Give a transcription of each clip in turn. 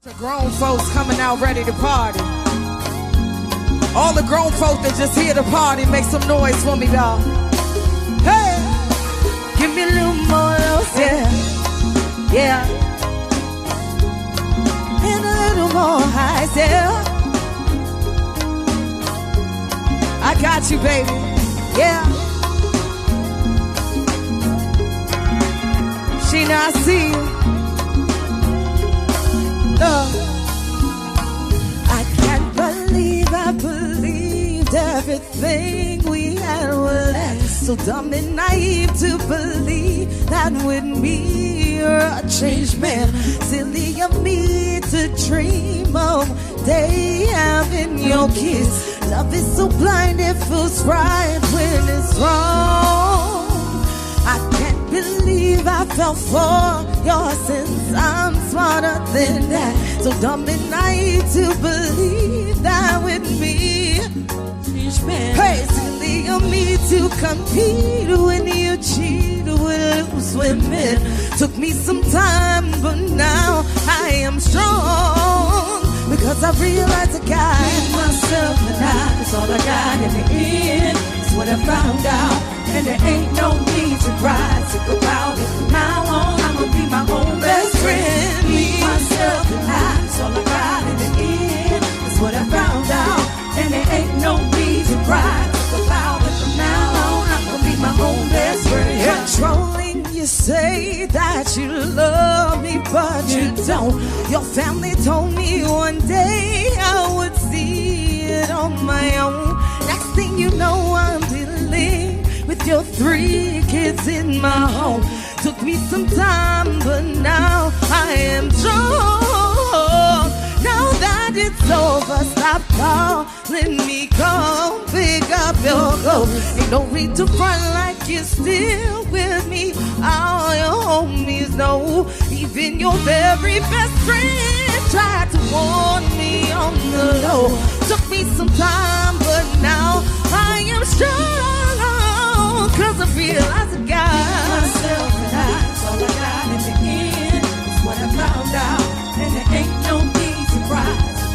The grown folks coming out ready to party. All the grown folks that just here to party, make some noise for me, y'all. Hey, give me a little more love, yeah, yeah, and a little more highs, yeah. I got you, baby, yeah. Sheena, I see you. I can't believe I believed everything we had would last. So dumb and naive to believe that with me you're a changed man. Silly of me to dream of day having your kiss. Love is so blind, it feels right when it's wrong. I can't believe I fell for your sins. I'm smarter than that. So dumb and naive to believe that with me. Hey, silly of me to compete when you cheat with loose women. Took me some time, but now I am strong. Because I realized I got myself and that's all I got in the end. That's what I found out. And there ain't no need to cry, sick about it. From now on, I'ma be my own best friend. Me, myself, and that's all I got in the end. That's what I found out. And there ain't no need to cry, sick about it. From now on, I'ma be my own best friend. Controlling, you say that you love me, but you don't. Your family told me one day I would see it on my own. Next thing you know, I'm dealing with your 3 kids in my home. Took me some time, but now I am strong. Now that it's over, stop calling me, come pick up your clothes. Ain't no need to run like you're still with me. All your homies know, even your very best friend tried to warn me on the low. Took me some time, but now I am strong. Cause I realize I got myself and that's all I got in the end. That's what I found out. And there ain't no need to cry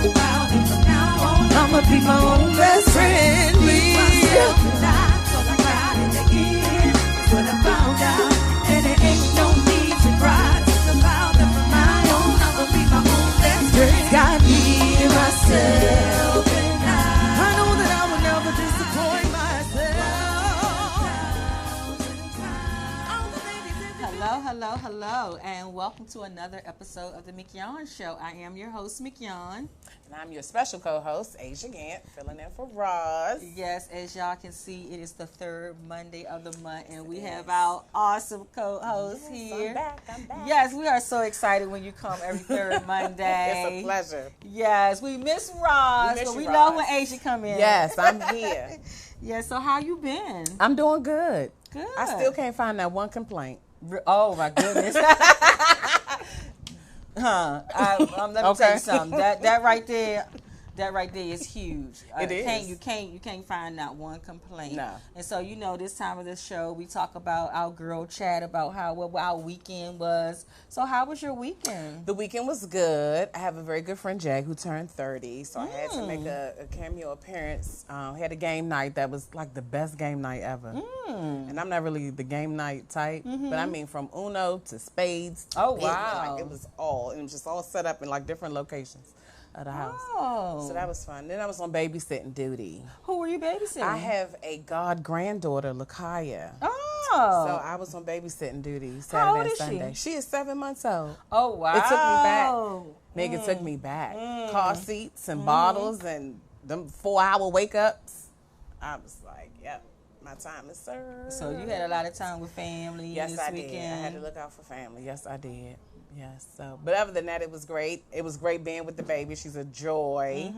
about it. From now on, I'ma be my own best friend. Me, myself and that's all I got in the end. That's what I found out. And there ain't no need to cry about it. From now on, I'ma be my own best friend. Got me, myself and I know that I will never disappoint myself. Hello, hello, and welcome to another episode of the Mignon Show. I am your host, Mignon. And I'm your special co-host, Asia Gant, filling in for Rozz. Yes, as y'all can see, it is the third Monday of the month, and we have our awesome co-host here. I'm back. Yes, we are so excited when you come every third Monday. It's a pleasure. Yes, we miss Rozz, but we love when Asia come in. Yes, I'm here. Yeah, so how you been? I'm doing good. Good. I still can't find that one complaint. Oh my goodness. Let me tell you something. That right there is huge. It is. You can't find not one complaint. No. And so this time of the show we talk about our girl chat about what our weekend was. So how was your weekend? The weekend was good. I have a very good friend, Jay, who turned 30, so I had to make a cameo appearance. Had a game night that was like the best game night ever. And I'm not really the game night type, but I mean from Uno to spades. Oh, wow. Like, it was just all set up in like different locations of the house. Oh. So that was fun. Then I was on babysitting duty. Who were you babysitting? I have a god-granddaughter, Lakaya. Oh. So I was on babysitting duty Saturday and Sunday. She is 7 months old. Oh, wow. It took me back. Nigga, it took me back. Car seats and bottles and them 4-hour wake-ups. I was like, yep, my time is served. So you had a lot of time with family Yes, this I weekend. did. I had to look out for family. Yes, I did. Yes. So, but other than that, it was great. It was great being with the baby. She's a joy.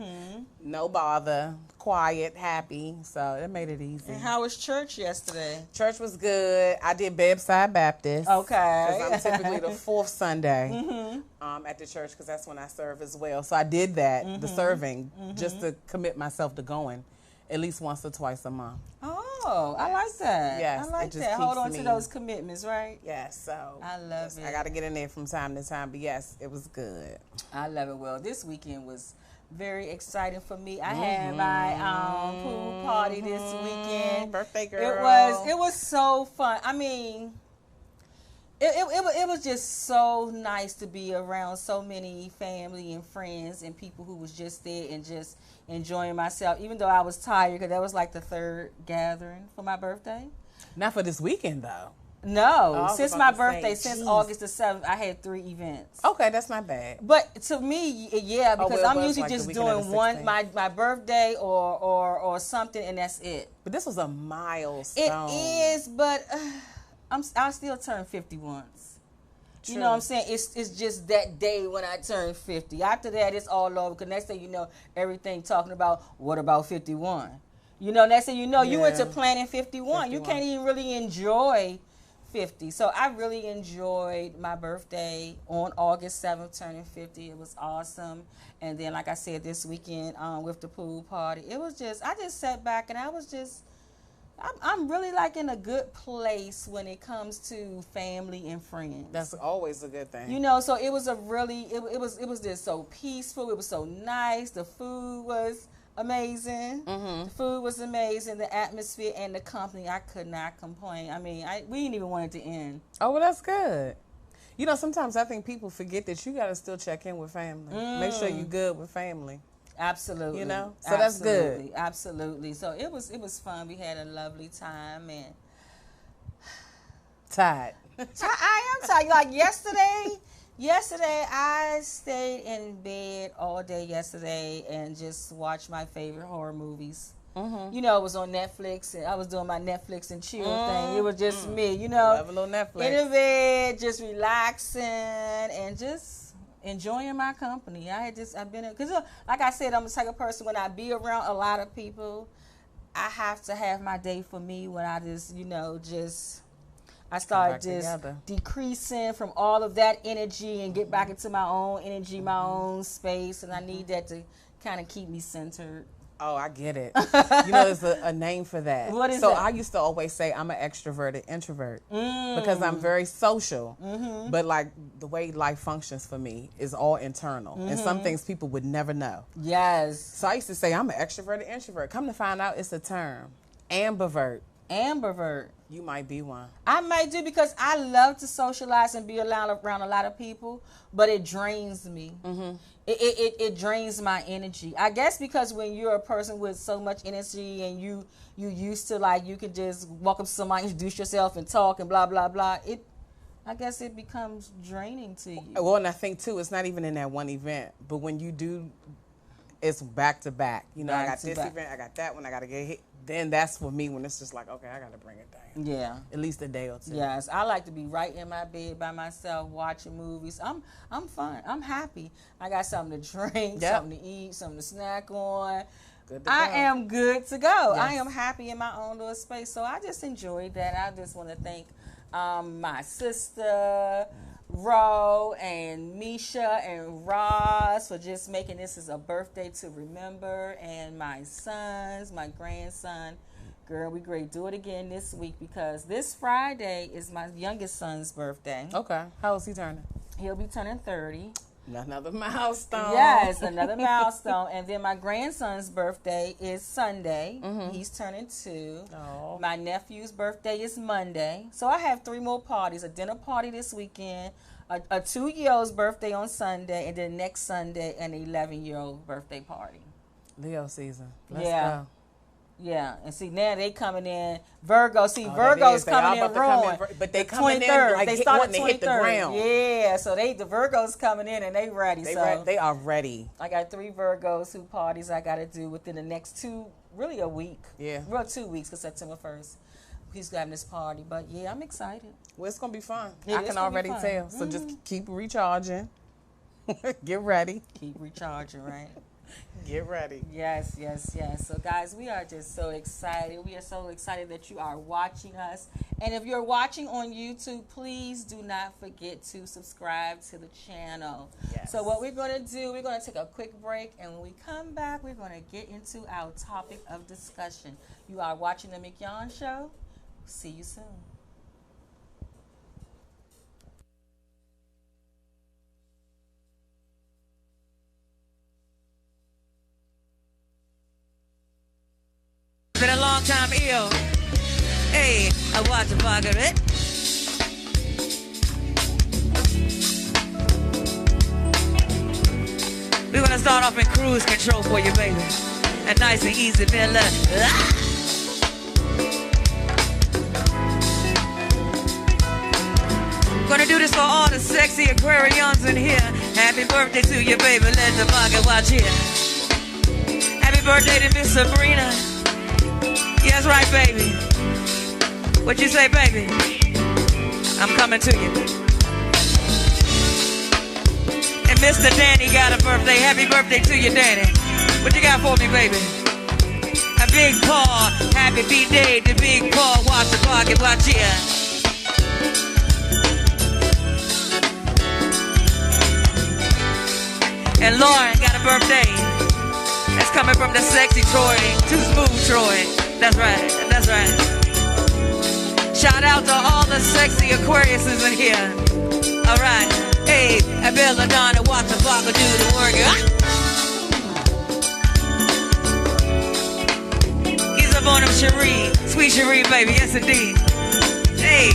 No bother. Quiet, happy. So it made it easy. And how was church yesterday? Church was good. I did Bedside Baptist. Okay. Because I'm typically the fourth Sunday at the church because that's when I serve as well. So I did that, the serving, just to commit myself to going at least once or twice a month. Oh. Oh, I like that. Yes, I like it just that. Hold keeps on me- to those commitments, right? Yes, so I love it. I got to get in there from time to time, but yes, it was good. I love it. Well, this weekend was very exciting for me. I had my pool party this weekend. Birthday girl. It was so fun. I mean, it was just so nice to be around so many family and friends and people who was just there and just enjoying myself, even though I was tired because that was like the third gathering for my birthday. Not for this weekend, though. No, was since about my to birthday, say, since geez. August the 7th, I had 3 events. Okay, that's not bad. But to me, yeah, because well, it I'm was usually like the just weekend of doing the one 16th. my birthday or something, and that's it. But this was a milestone. It is, but I still turn 50 once. You know what I'm saying? It's just that day when I turn 50. After that, it's all over. Because next thing you know, everything talking about what about 51? You know, next thing you know, you into planning 51. You can't even really enjoy 50. So I really enjoyed my birthday on August 7th, turning 50. It was awesome. And then, like I said, this weekend with the pool party, it was just, I just sat back and I was just, I'm really like in a good place when it comes to family and friends. That's always a good thing. You know, so it was a really, it was just so peaceful. It was so nice. The food was amazing. The food was amazing. The atmosphere and the company, I could not complain. I mean, we didn't even want it to end. Oh, well, that's good. You know, sometimes I think people forget that you got to still check in with family. Make sure you're good with family. Absolutely. You know? So that's good. Absolutely. So it was fun. We had a lovely time and Tired. I am tired. Like yesterday I stayed in bed all day yesterday and just watched my favorite horror movies. You know, it was on Netflix and I was doing my Netflix and chill thing. It was just me, you know, Love a little Netflix. in the bed, just relaxing and just enjoying my company. I've been, because like I said, I'm the type of person when I be around a lot of people, I have to have my day for me when I just, you know, I start just decreasing from all of that energy and get back into my own energy, my own space, and I need that to kind of keep me centered. Oh, I get it. You know, there's a name for that. What is so that? I used to always say I'm an extroverted introvert because I'm very social. But like the way life functions for me is all internal, and some things people would never know. Yes. So I used to say I'm an extroverted introvert. Come to find out, it's a term. Ambivert. Ambivert. You might be one. I might do because I love to socialize and be around a lot of people, but it drains me. It drains my energy. I guess because when you're a person with so much energy and you used to, like, you can just walk up to somebody, introduce yourself and talk and blah, blah, blah. I guess it becomes draining to you. Well, and I think, too, it's not even in that one event, but when you do, it's back to back. You know, I got this event, I got that one, I got to get hit. Then that's for me when it's just like, okay, I got to bring it down. Yeah. At least a day or two. Yes, I like to be right in my bed by myself watching movies. I'm fun. I'm happy. I got something to drink, something to eat, something to snack on. Good to I go. am good to go. Yes. I am happy in my own little space. So I just enjoyed that. I just want to thank my sister, Ro, and Misha, and Rozz for just making this as a birthday to remember. And my sons, my grandson. Girl, we great. Do it again this week because this Friday is my youngest son's birthday. Okay. How is he turning? He'll be turning 30. Another milestone. Yes, another milestone. And then my grandson's birthday is Sunday. He's turning 2. Oh. My nephew's birthday is Monday. So I have 3 more parties. A dinner party this weekend, a 2-year-old's birthday on Sunday, and then next Sunday an 11-year-old birthday party. Leo season. Let's Yeah. go. Yeah, and see now they coming in Virgo. See, Virgo's coming in ruined. But they the coming in 23rd. like They wanting started to hit the 23rd. ground. Yeah, so the Virgos coming in and they ready. They are ready. I got 3 Virgos who parties I got to do within the next really a week. Yeah. Well, 2 weeks because September 1st. He's having this party. But yeah, I'm excited. Well, it's going to be fun. Yeah, I it's can gonna be already fun. tell. So just keep recharging. Get ready. Keep recharging, right? Get ready. Yes, yes, yes. So, guys, we are just so excited. We are so excited that you are watching us. And if you're watching on YouTube, please do not forget to subscribe to the channel. Yes. So, what we're going to do, we're going to take a quick break. And when we come back, we're going to get into our topic of discussion. You are watching The Mignon Show. See you soon. Been a long time ill. Hey, I watch a bug of it. We're gonna start off in cruise control for you, baby. And nice and easy, fella. Gonna do this for all the sexy Aquarians in here. Happy birthday to you, baby. Let the bucket watch here. Happy birthday to Miss Sabrina. Yes, right, baby. What you say, baby? I'm coming to you. And Mr. Danny got a birthday. Happy birthday to you, Danny. What you got for me, baby? A Big Paul. Happy B-Day to Big Paul. Watch the pocket, watch here. And Lauren got a birthday. That's coming from the sexy Troy. Too smooth, Troy. That's right, that's right. Shout out to all the sexy Aquariuses in here. All right. Hey, I Bella Donna, watch the clock do the work. He's up on him, Cherie. Sweet Cherie, baby. Yes, indeed. Hey.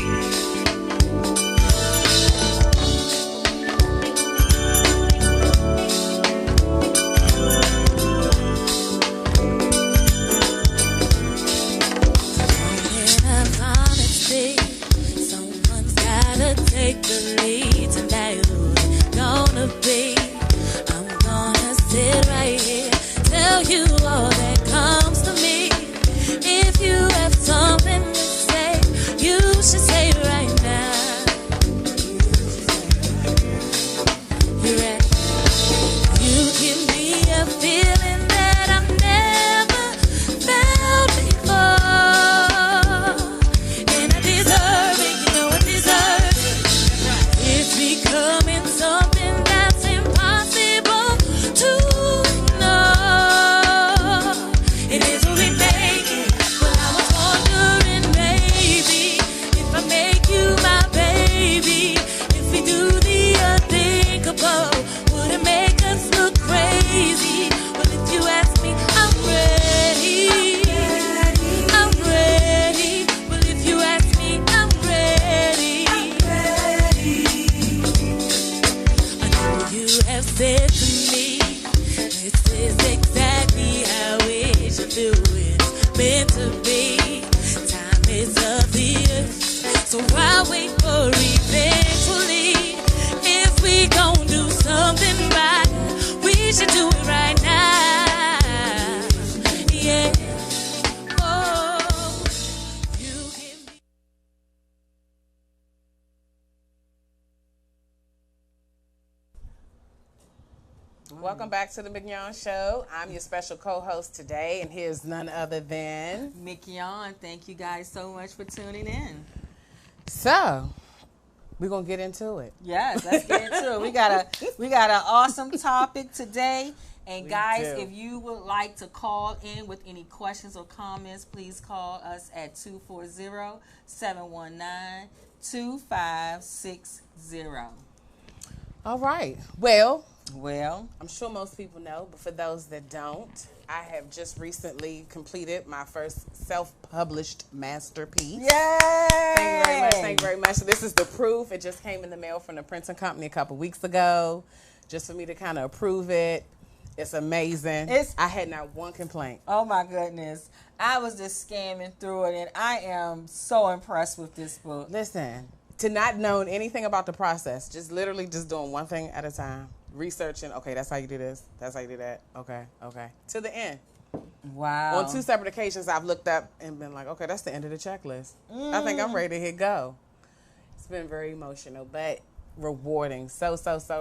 Take the lead tonight. Who it's gonna be? I'm gonna sit right here, tell you all that comes to me. If you have something to say, you should say it right now. You ready? You give me a feeling that I've never felt before, and I deserve it. You know I deserve it. It's becoming something that's impossible to know. It is what we make it. But I was wondering, maybe, if I make you my baby, if we do the unthinkable, would it make us look crazy? Well, if you ask me, I'm ready. I'm ready. Well, if you ask me, I'm ready. You have said to me, this is exactly how it should do. It's meant to be. Time is of the earth, so why wait for eventually? If we gon' do something right, we should do it right now. Yeah. Oh, you give me. Welcome back to the Mignon Show. I'm your special co-host today, and here's none other than... Mignon, thank you guys so much for tuning in. So, we're going to get into it. Yes, let's get into it. We got an awesome topic today. And We guys, do. if you would like to call in with any questions or comments, please call us at 240-719-2560. All right. Well, Well, I'm sure most people know, but for those that don't, I have just recently completed my first self-published masterpiece. yay! Thank you very much. Thank you very much. So this is the proof. It just came in the mail from the printing company a couple weeks ago, just for me to kind of approve it. It's amazing. I had not one complaint. Oh my goodness. I was just scamming through it, and I am so impressed with this book. Listen, to not know anything about the process, just literally just doing one thing at a time. Researching, okay, that's how you do this. That's how you do that. Okay. To the end. Wow. On 2 separate occasions, I've looked up and been like, okay, that's the end of the checklist. I think I'm ready to hit go. It's been very emotional, but rewarding. So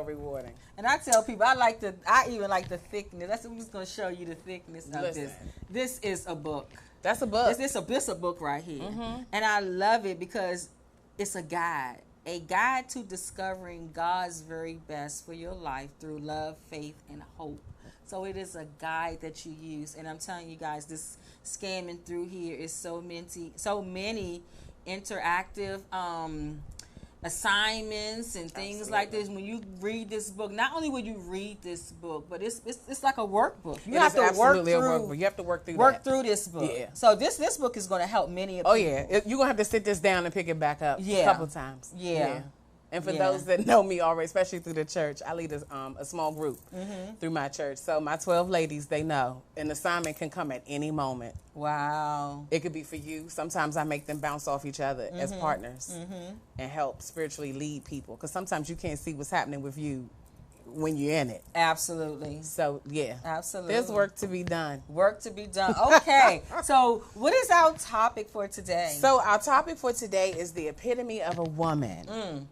rewarding. And I tell people, I even like the thickness. I'm just going to show you the thickness of this. This is a book. That's a book. This a book right here. And I love it because it's a guide to discovering God's very best for your life through love, faith, and hope. So it is a guide that you use. And I'm telling you guys, this scamming through here is so many interactive assignments and things like this. When you read this book, not only will you read this book, but it's like a workbook. You have to work through. You have to work through this book. Yeah. So this book is going to help many of people. Oh yeah, you're gonna have to sit this down and pick it back up a couple times. Yeah. And for those that know me already, especially through the church, I lead a small group through my church. So my 12 ladies, they know an assignment can come at any moment. Wow. It could be for you. Sometimes I make them bounce off each other as partners and help spiritually lead people. Because sometimes you can't see what's happening with you when you're in it. Absolutely. So, yeah. Absolutely. There's work to be done. Work to be done. Okay. So what is our topic for today? So our topic for today is the epitome of a woman.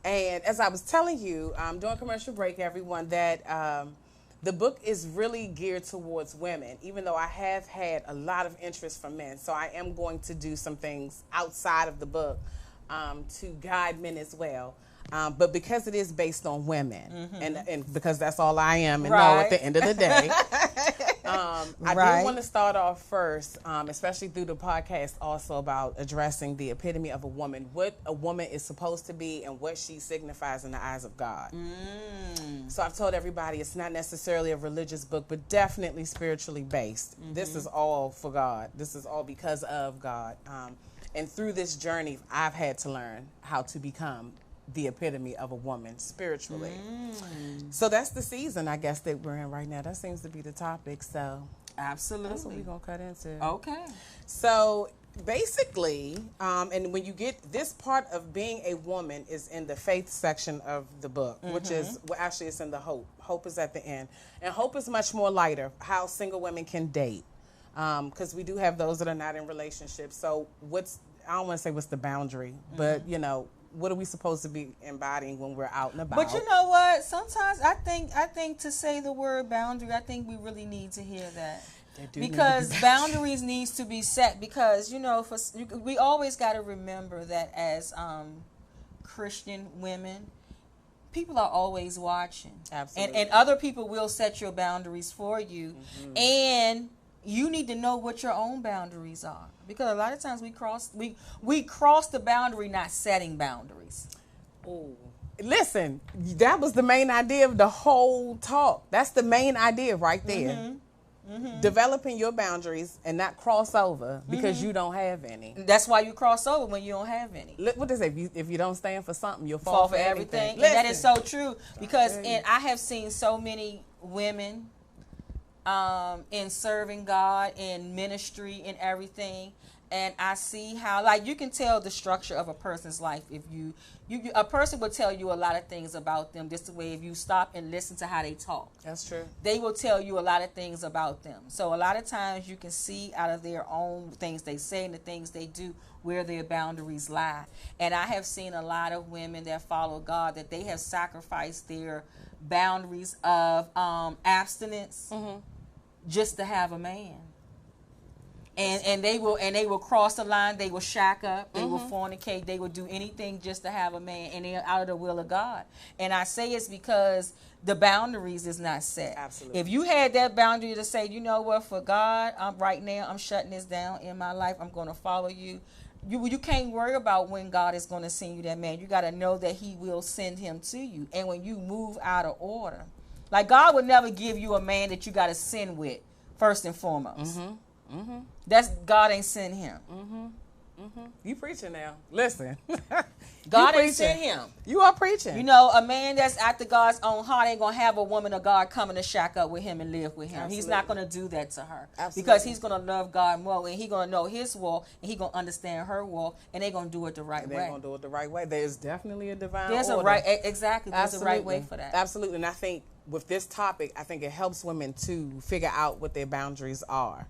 And as I was telling you, during commercial break, everyone, that the book is really geared towards women, even though I have had a lot of interest from men. So I am going to do some things outside of the book to guide men as well. But because it is based on women, and because that's all I am and know at the end of the day, I do want to start off first, especially through the podcast, also about addressing the epitome of a woman, what a woman is supposed to be and what she signifies in the eyes of God. So I've told everybody it's not necessarily a religious book, but definitely spiritually based. This is all for God. This is all because of God. And through this journey, I've had to learn how to become the epitome of a woman spiritually. So that's the season, I guess, that we're in right now. That seems to be the topic. So absolutely, that's what we're gonna cut into. Okay. So basically, and when you get this part of being a woman is in the faith section of the book, which is actually it's in the hope. Hope is at the end, and hope is much more lighter. How single women can date, because we do have those that are not in relationships. So I don't want to say what's the boundary, but you know, what are we supposed to be embodying when we're out and about? But you know what? Sometimes I think to say the word boundary, I think we really need to hear that. Because boundaries needs to be set. Because, you know, we always got to remember that as Christian women, people are always watching. Absolutely. And other people will set your boundaries for you. And you need to know what your own boundaries are, because a lot of times we cross the boundary not setting boundaries. Oh, listen, that was the main idea of the whole talk. That's the main idea right there. Developing your boundaries and not cross over because you don't have any. That's why you cross over when you don't have any. What they say? If you don't stand for something, you'll fall for everything. And that is so true, because I have seen so many women in serving God, in ministry, and everything, and I see how, like, you can tell the structure of a person's life if a person will tell you a lot of things about them just the way if you stop and listen to how they talk. That's true. They will tell you a lot of things about them. So a lot of times you can see out of their own things they say and the things they do where their boundaries lie. And I have seen a lot of women that follow God that they have sacrificed their boundaries of abstinence just to have a man. And they will cross the line, they will shack up, they will fornicate, they will do anything just to have a man, and they're out of the will of God. And I say it's because the boundaries is not set. Absolutely. If you had that boundary to say, you know what, for God, right now I'm shutting this down in my life, I'm going to follow you. You can't worry about when God is going to send you that man. You got to know that he will send him to you. And when you move out of order, like, God would never give you a man that you got to sin with, first and foremost. That's God ain't sent him. You preaching now. Listen. God ain't sent him. You are preaching. You know, a man that's after God's own heart ain't going to have a woman of God coming to shack up with him and live with him. Absolutely. He's not going to do that to her. Absolutely. Because he's going to love God more, and he's going to know his will, and he's going to understand her will, and they're going to do it the right way. They're going to do it the right way. There's definitely a divine There's order. Exactly. There's a right way for that. Absolutely. And I think with this topic, I think it helps women to figure out what their boundaries are.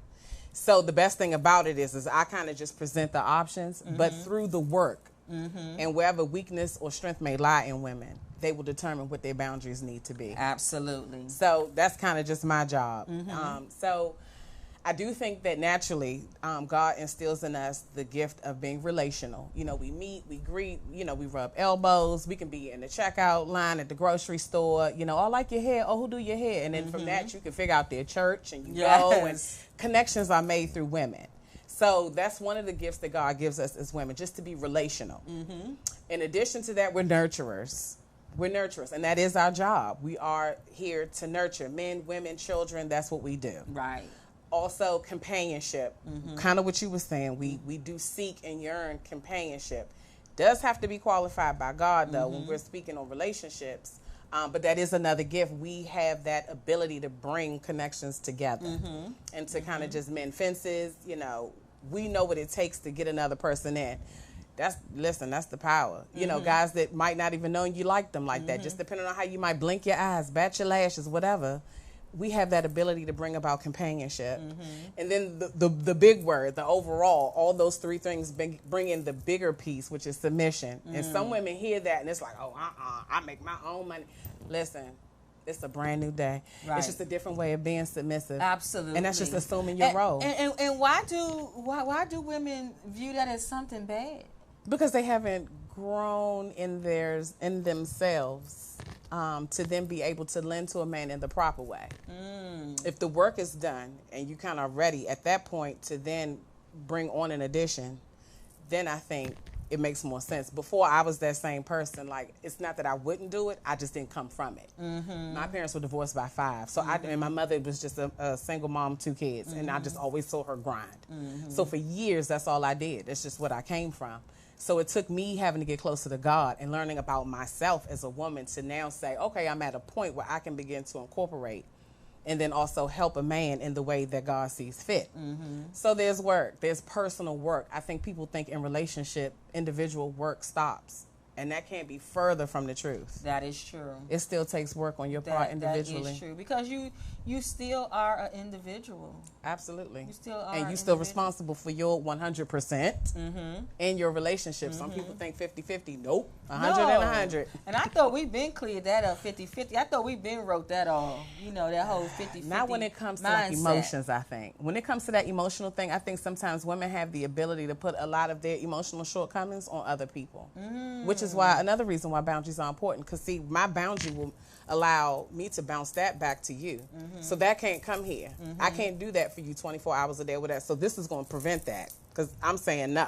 So the best thing about it is I kind of just present the options, but through the work And wherever weakness or strength may lie in women, they will determine what their boundaries need to be. Absolutely. So that's kind of just my job. So I do think that naturally God instills in us the gift of being relational. You know, we meet, we greet, you know, we rub elbows. We can be in the checkout line at the grocery store. You know, I like your hair. Oh, who do your hair? And then from that, you can figure out their church and you go. And connections are made through women. So that's one of the gifts that God gives us as women, just to be relational. In addition to that, we're nurturers. We're nurturers, and that is our job. We are here to nurture men, women, children. That's what we do. Right. Also, companionship, kind of what you were saying. We do seek and yearn companionship. Does have to be qualified by God, though, when we're speaking on relationships. But that is another gift. We have that ability to bring connections together and to kind of just mend fences. You know, we know what it takes to get another person in. That's the power. You know, guys that might not even know you like them like that, just depending on how you might blink your eyes, bat your lashes, whatever. We have that ability to bring about companionship. And then the big word, the overall, all those three things bring in the bigger piece, which is submission. And some women hear that and it's like, oh, I make my own money. Listen, it's a brand new day. Right. It's just a different way of being submissive. Absolutely. And that's just assuming your role. And why do women view that as something bad? Because they haven't grown in themselves to then be able to lend to a man in the proper way. If the work is done and you kind of ready at that point to then bring on an addition, then I think it makes more sense. Before, I was that same person. Like, it's not that I wouldn't do it, I just didn't come from it. My parents were divorced by 5, so and my mother was just a single mom, 2 kids, and I just always saw her grind. So for years, that's all I did. That's just what I came from. So it took me having to get closer to God and learning about myself as a woman to now say, okay, I'm at a point where I can begin to incorporate and then also help a man in the way that God sees fit. So there's work. There's personal work. I think people think in relationship, individual work stops. And that can't be further from the truth. That is true. It still takes work on your part individually. That is true. Because you still are an individual. Absolutely. You still are. And you're still responsible for your 100% in your relationship. Some people think 50-50. Nope. 100 and 100. And I thought we've been cleared that up 50-50. I thought we've been wrote that off. You know, that whole 50-50 Not when it comes to mindset. like emotions, I think. When it comes to that emotional thing, I think sometimes women have the ability to put a lot of their emotional shortcomings on other people. Which is why another reason why boundaries are important. Because, see, my boundary will allow me to bounce that back to you. So that can't come here. I can't do that for you 24 hours a day with that. So this is going to prevent that. Because I'm saying no.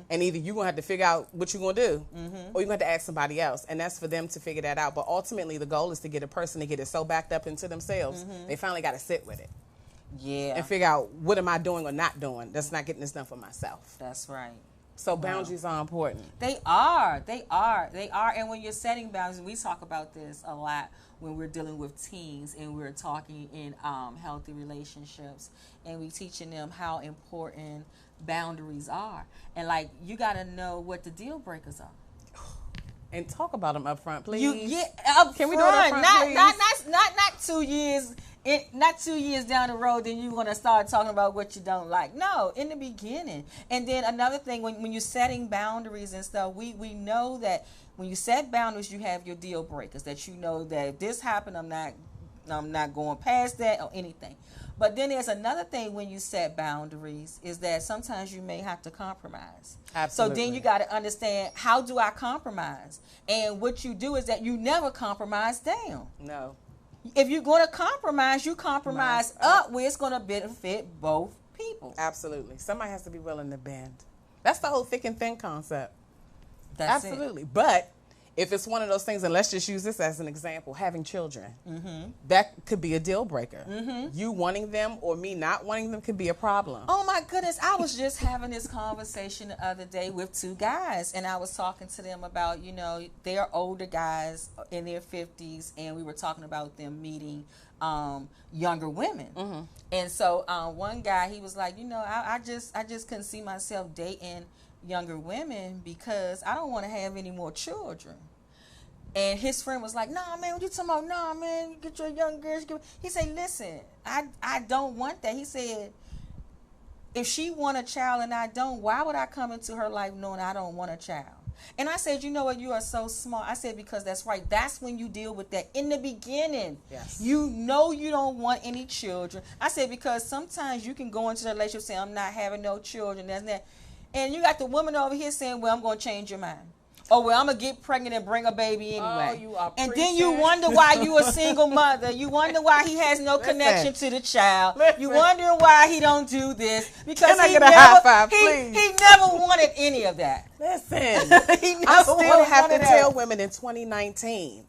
And either you're going to have to figure out what you're going to do, or you're going to have to ask somebody else. And that's for them to figure that out. But ultimately, the goal is to get a person to get it so backed up into themselves, they finally got to sit with it. Yeah. And figure out, what am I doing or not doing that's not getting this done for myself. That's right. So boundaries are important. They are. And when you're setting boundaries, we talk about this a lot when we're dealing with teens and we're talking in healthy relationships, and we teaching them how important boundaries are. And like, you got to know what the deal breakers are. And talk about them up front, please. Can we do it up front, please? Not 2 years. Not 2 years down the road, then you're going to start talking about what you don't like. No, in the beginning. And then another thing, when you're setting boundaries and stuff, we know that when you set boundaries, you have your deal breakers, that you know that if this happened, I'm not going past that or anything. But then there's another thing when you set boundaries, is that sometimes you may have to compromise. Absolutely. So then you got to understand, how do I compromise? And what you do is that you never compromise down. No. If you're going to compromise, you compromise up where it's going to benefit both people. Absolutely. Somebody has to be willing to bend. That's the whole thick and thin concept. That's Absolutely. It. But if it's one of those things, and let's just use this as an example, having children, that could be a deal breaker. You wanting them or me not wanting them could be a problem. Oh my goodness. I was just having this conversation the other day with 2 guys, and I was talking to them about, you know, they're older guys in their 50s, and we were talking about them meeting younger women. And so one guy, he was like, you know, I just couldn't see myself dating younger women because I don't want to have any more children. And his friend was like, nah, man, what you talking about? Nah, man, you get your young girls. He said, listen, I don't want that. He said, if she want a child and I don't, why would I come into her life knowing I don't want a child? And I said, you know what, you are so smart. I said, because that's right. That's when you deal with that in the beginning. Yes. You know you don't want any children. I said, because sometimes you can go into a relationship saying, I'm not having no children, that's that. And you got the woman over here saying, well, I'm going to change your mind. Oh, well, I'm going to get pregnant and bring a baby anyway. Oh, you are and then you wonder why you a single mother. You wonder why he has no connection to the child. You wondering why he don't do this. Because Can I get a high five, he please? never wanted any of that. Listen, He never I still wanted have none to of tell that. women in 2019,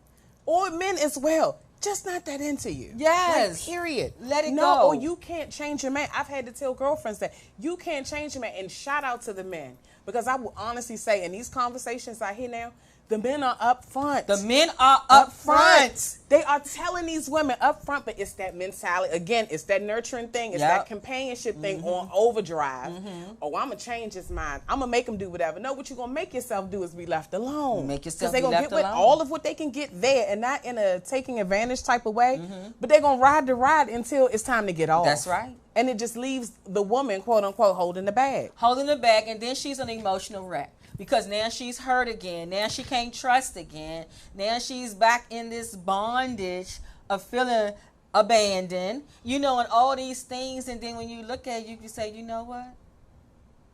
or men as well, just not that into you. Yes. Like, period. Let it no, go. or you can't change your man. I've had to tell girlfriends that you can't change your man. And shout out to the men. Because I will honestly say, in these conversations I hear now, the men are up front. The men are up front. They are telling these women up front, but it's that mentality. Again, it's that nurturing thing. It's that companionship thing on overdrive. Oh, I'm going to change his mind. I'm going to make him do whatever. No, what you're going to make yourself do is be left alone. Make yourself Because they're be going to left get with alone. all of what they can get there, and not in a taking advantage type of way, but they're going to ride the ride until it's time to get off. That's right. And it just leaves the woman, quote unquote, holding the bag. Holding the bag, and then she's an emotional wreck. Because now she's hurt again. Now she can't trust again. Now she's back in this bondage of feeling abandoned. You know, and all these things. And then when you look at it, you can say, you know what?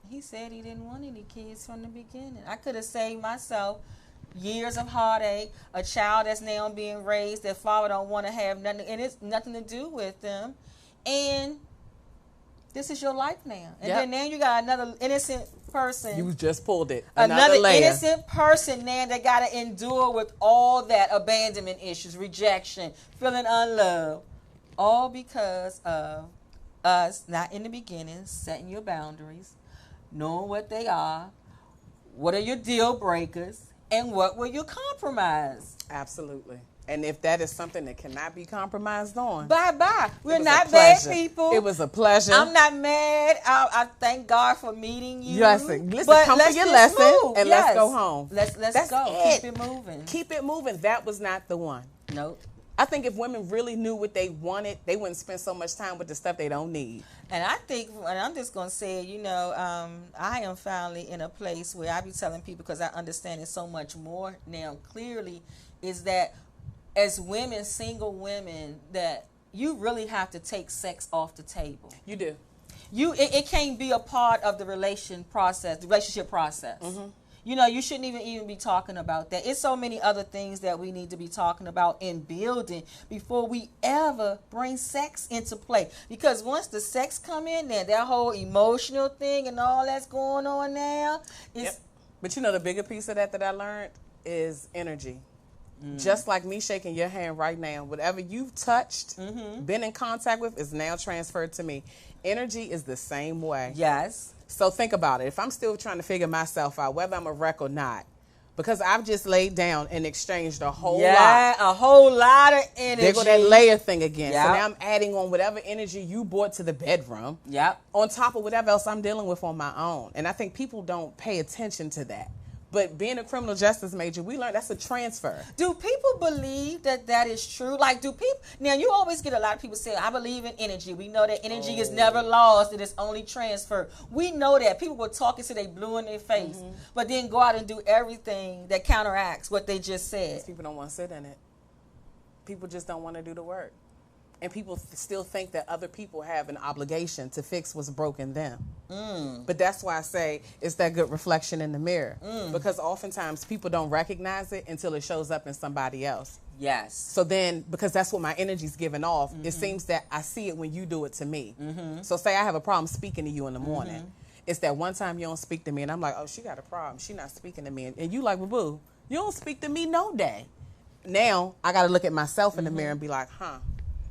He said he didn't want any kids from the beginning. I could have saved myself years of heartache, a child that's now being raised, that father don't want to have nothing, and it's nothing to do with them. And this is your life now. And then now you got another innocent person. You just pulled it. Another layer. innocent person now that got to endure with all that abandonment issues, rejection, feeling unloved. All because of us not in the beginning setting your boundaries, knowing what they are, what are your deal breakers, and what will you compromise. Absolutely. And if that is something that cannot be compromised on, Bye-bye. We're was not a bad pleasure. people. It was a pleasure. I'm not mad. I thank God for meeting you. Listen, But come for let's your just lesson move. and Yes. let's go home. Let's That's go. it. Keep it moving. Keep it moving. That was not the one. Nope. I think if women really knew what they wanted, they wouldn't spend so much time with the stuff they don't need. And I think, and I'm just going to say, you know, I am finally in a place where I be telling people, because I understand it so much more now clearly, is that as women, single women, that you really have to take sex off the table. You do. It can't be a part of the relationship process. You know, you shouldn't even be talking about that. It's so many other things that we need to be talking about and building before we ever bring sex into play. Because once the sex come in there, that whole emotional thing and all that's going on now, is But you know, the bigger piece of that I learned is energy. Just like me shaking your hand right now, whatever you've touched, been in contact with, is now transferred to me. Energy is the same way. yes. So think about it. If I'm still trying to figure myself out, whether I'm a wreck or not, because I've just laid down and exchanged a whole lot. Yeah, a whole lot of energy. There go that layer thing again. Yep. So now I'm adding on whatever energy you brought to the bedroom. Yep. On top of whatever else I'm dealing with on my own. And I think people don't pay attention to that. But being a criminal justice major, we learned that's a transfer. Do people believe that that is true? Like, do people... Now, you always get a lot of people saying, I believe in energy. We know that energy is never lost. It is only transferred. We know that. People will talk until they blue in their face, but then go out and do everything that counteracts what they just said. People don't want to sit in it. People just don't want to do the work. And people still think that other people have an obligation to fix what's broken them. But that's why I say it's that good reflection in the mirror. Because oftentimes people don't recognize it until it shows up in somebody else. Yes. So then, because that's what my energy's giving off, it seems that I see it when you do it to me. So say I have a problem speaking to you in the morning. It's that one time you don't speak to me, and I'm like, oh, she got a problem. She not speaking to me. And you like, well, boo, you don't speak to me no day. Now, I got to look at myself in the mirror and be like, huh.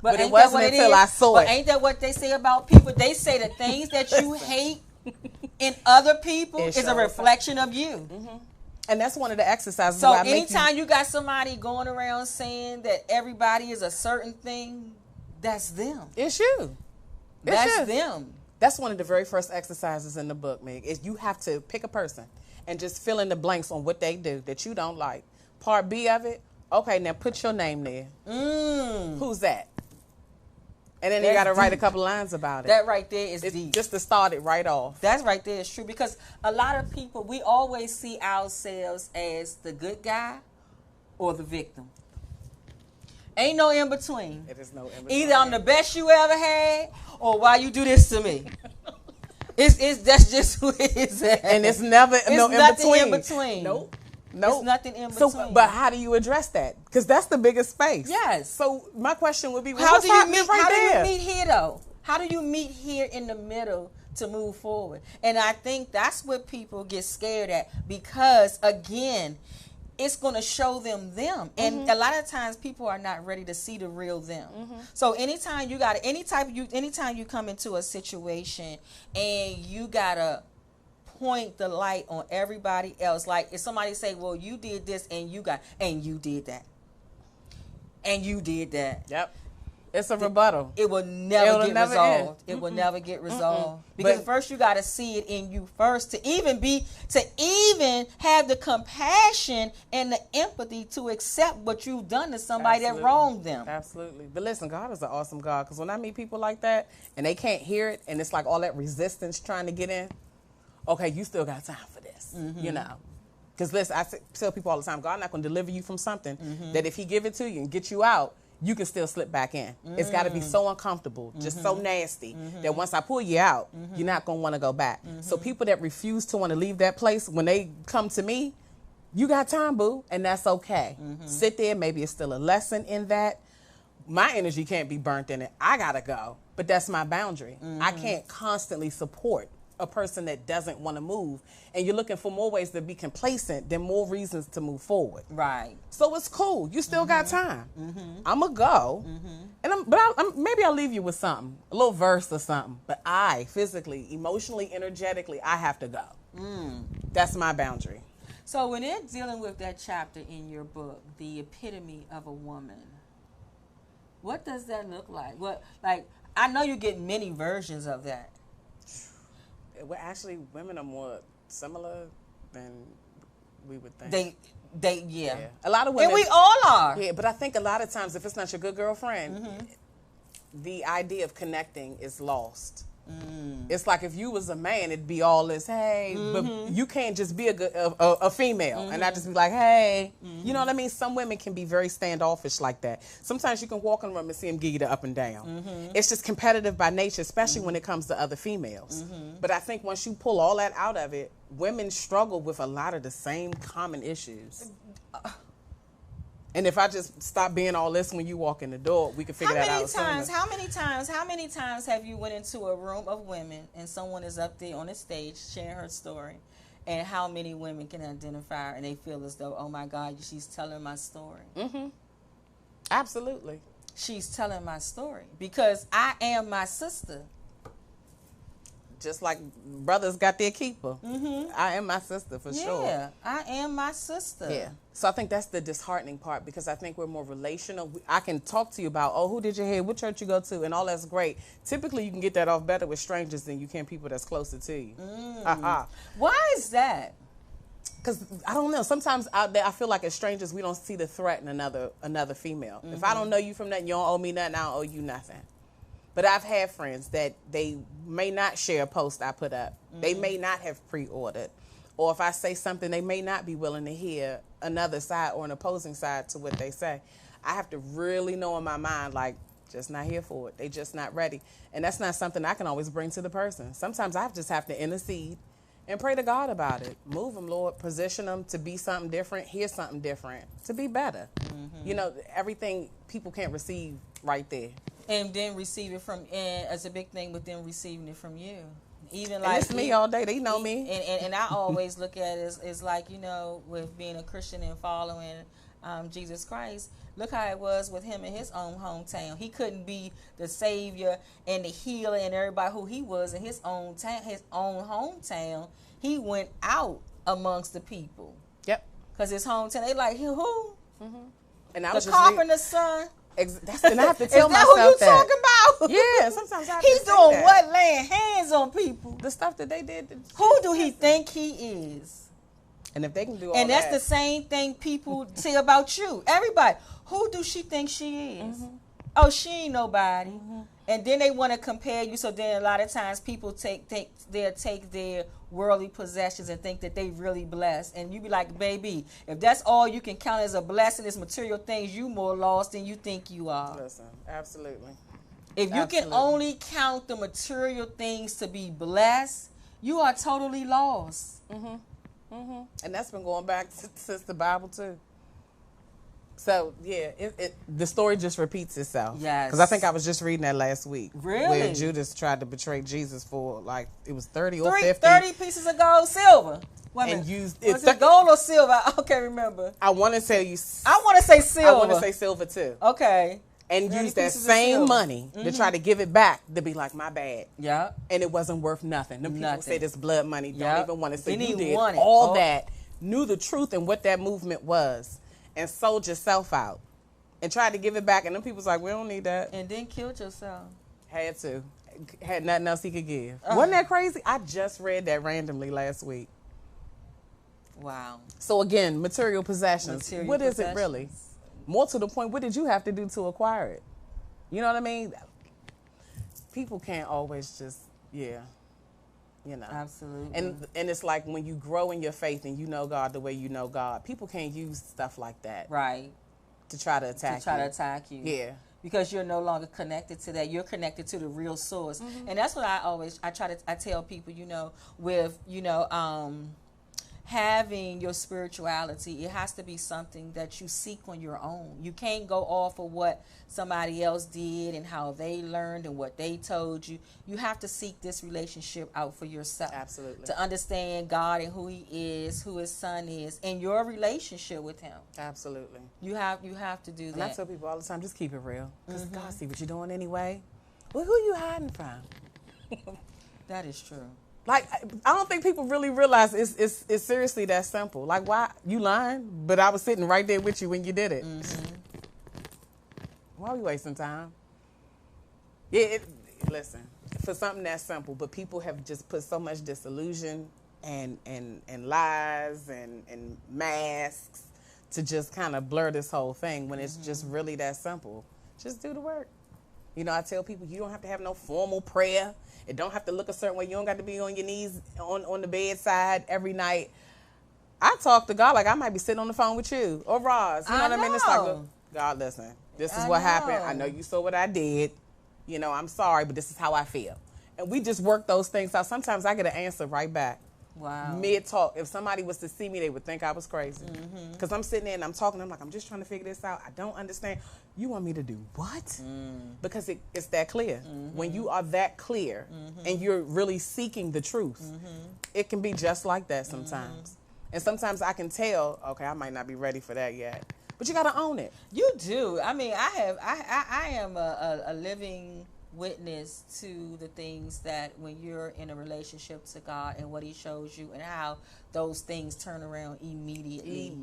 But it wasn't until I saw it. But ain't that what they say about people? They say the things that you hate in other people is a reflection of you. And that's one of the exercises. So where I anytime you got somebody going around saying that everybody is a certain thing, that's them. It's you. That's them. That's one of the very first exercises in the book, Meg, is you have to pick a person and just fill in the blanks on what they do that you don't like. Part B of it, okay, now put your name there. Who's that? And then you got to write a couple lines about it. That right there is deep. Just to start it right off. That's right there is true, because a lot of people, we always see ourselves as the good guy or the victim. Ain't no in between. It is no in between. Either I'm the best you ever had, or why you do this to me. That's just who it is. And it's never no in between. In between. Nope. It's nothing in between. So, but how do you address that? Because that's the biggest space. Yes. So my question would be, how do you meet here though? How do you meet here in the middle to move forward? And I think that's what people get scared at, because again, it's going to show them. And a lot of times people are not ready to see the real them. So anytime you come into a situation and you got to point the light on everybody else, like if somebody say, well, you did this and you did that. And you did that. Yep. It's a rebuttal. It will never get resolved. It will never get resolved. Because first you got to see it in you first to even have the compassion and the empathy to accept what you've done to somebody that wronged them. Absolutely. But listen, God is an awesome God, because when I meet people like that and they can't hear it and it's like all that resistance trying to get in, okay, you still got time for this, you know. Because listen, I tell people all the time, God not going to deliver you from something that if he give it to you and get you out, you can still slip back in. It's got to be so uncomfortable, just so nasty, that once I pull you out, you're not going to want to go back. So people that refuse to want to leave that place, when they come to me, you got time, boo, and that's okay. Sit there. Maybe it's still a lesson in that. My energy can't be burnt in it. I got to go. But that's my boundary. I can't constantly support a person that doesn't want to move, and you're looking for more ways to be complacent than more reasons to move forward. Right. So it's cool. You still got time. I'm going to go, and maybe I'll leave you with something, a little verse or something, but I physically, emotionally, energetically, I have to go. That's my boundary. So when they're dealing with that chapter in your book, the epitome of a woman, what does that look like? I know you get many versions of that. Well, actually, women are more similar than we would think. Yeah. A lot of women. And we all are. Yeah, but I think a lot of times, if it's not your good girlfriend, the idea of connecting is lost. It's like if you was a man, it'd be all this, hey, but you can't just be a female and not just be like, hey, you know what I mean? Some women can be very standoffish like that. Sometimes you can walk in the room and see them give you the up and down. It's just competitive by nature, especially when it comes to other females. But I think once you pull all that out of it, women struggle with a lot of the same common issues. And if I just stop being all this when you walk in the door, we can figure that out sooner. How many times have you went into a room of women and someone is up there on the stage sharing her story, and how many women can identify her and they feel as though, oh my God, she's telling my story? Absolutely. She's telling my story because I am my sister. Just like brothers got their keeper. I am my sister for sure. Yeah, I am my sister. Yeah. So I think that's the disheartening part, because I think we're more relational. I can talk to you about, oh, who did you hear? What church you go to? And all that's great. Typically, you can get that off better with strangers than you can people that's closer to you. Why is that? Because, I don't know. Sometimes out there, I feel like as strangers, we don't see the threat in another female. If I don't know you from nothing, you don't owe me nothing, I don't owe you nothing. But I've had friends that they may not share a post I put up. They may not have pre-ordered. Or if I say something, they may not be willing to hear another side or an opposing side to what they say. I have to really know in my mind, like, just not here for it. They just not ready. And that's not something I can always bring to the person. Sometimes I just have to intercede and pray to God about it. Move them, Lord. Position them to be something different, hear something different, to be better. You know, everything people can't receive right there. And then receive it from, and it's a big thing with them receiving it from you. Even and like it's me all day. They know me. And I always look at it as like, you know, with being a Christian and following Jesus Christ, look how it was with him in his own hometown. He couldn't be the savior and the healer and everybody who he was in his own hometown. He went out amongst the people. Yep. Because his hometown, they like, who? And I the was carpenter's son. And I have to tell Is that myself who you talking about? Yeah, sometimes I have He's to say doing that. what? Laying hands on people. The stuff that they did. Who do he think he is? And if they can do all and that's that. the same thing people say about you. Everybody. Who do she think she is? Oh, she ain't nobody. And then they want to compare you. So then a lot of times people they'll take their worldly possessions and think that they really blessed. And you be like, baby, if that's all you can count as a blessing is material things, you more lost than you think you are. Listen, absolutely. If you can only count the material things to be blessed, you are totally lost. And that's been going back since the Bible too. So yeah, the story just repeats itself. Yes. Because I think I was just reading that last week. Really? Where Judas tried to betray Jesus for like it was 30 or 50. 30 pieces of gold, silver. Wait a minute. Used was it gold or silver? I can't remember. I want to tell you. I want to say silver. I want to say silver too. Okay. And use that same money to try to give it back to be like, my bad. Yeah. And it wasn't worth nothing. Them people say this blood money don't even want to say you did want it. all that, knew the truth and what that movement was, and sold yourself out and tried to give it back. And them people's like, we don't need that. And then killed yourself. Had to. Had nothing else he could give. Wasn't that crazy? I just read that randomly last week. Wow. So again, material possessions. What is it really? More to the point, what did you have to do to acquire it? You know what I mean? People can't always just, you know. Absolutely. And it's like when you grow in your faith and you know God the way you know God, people can't use stuff like that. Right. To try to attack you. Yeah. Because you're no longer connected to that. You're connected to the real source. And that's what I tell people, with, having your spirituality, it has to be something that you seek on your own. You can't go off of what somebody else did and how they learned and what they told you. You have to seek this relationship out for yourself. Absolutely. To understand God and who he is, who his son is, and your relationship with him. Absolutely. You have to do that. And I tell people all the time, just keep it real. Because God see what you're doing anyway. Well, who are you hiding from? That is true. Like, I don't think people really realize it's seriously that simple. Like, why? You lying? But I was sitting right there with you when you did it. Why are we wasting time? Yeah, listen, for something that simple, but people have just put so much disillusion and lies and masks to just kind of blur this whole thing when it's just really that simple. Just do the work. I tell people you don't have to have no formal prayer. It don't have to look a certain way. You don't got to be on your knees on the bedside every night. I talk to God like I might be sitting on the phone with you or Rozz. You know what I mean? It's like, God, listen, this is what happened. I know you saw what I did. I'm sorry, but this is how I feel. And we just work those things out. Sometimes I get an answer right back. Wow. Mid-talk. If somebody was to see me, they would think I was crazy. Because I'm sitting there and I'm talking. I'm like, I'm just trying to figure this out. I don't understand. You want me to do what? Because it's that clear. When you are that clear and you're really seeking the truth, it can be just like that sometimes. And sometimes I can tell, okay, I might not be ready for that yet. But you got to own it. You do. I mean, I am a living witness to the things that when you're in a relationship to God and what he shows you and how those things turn around immediately.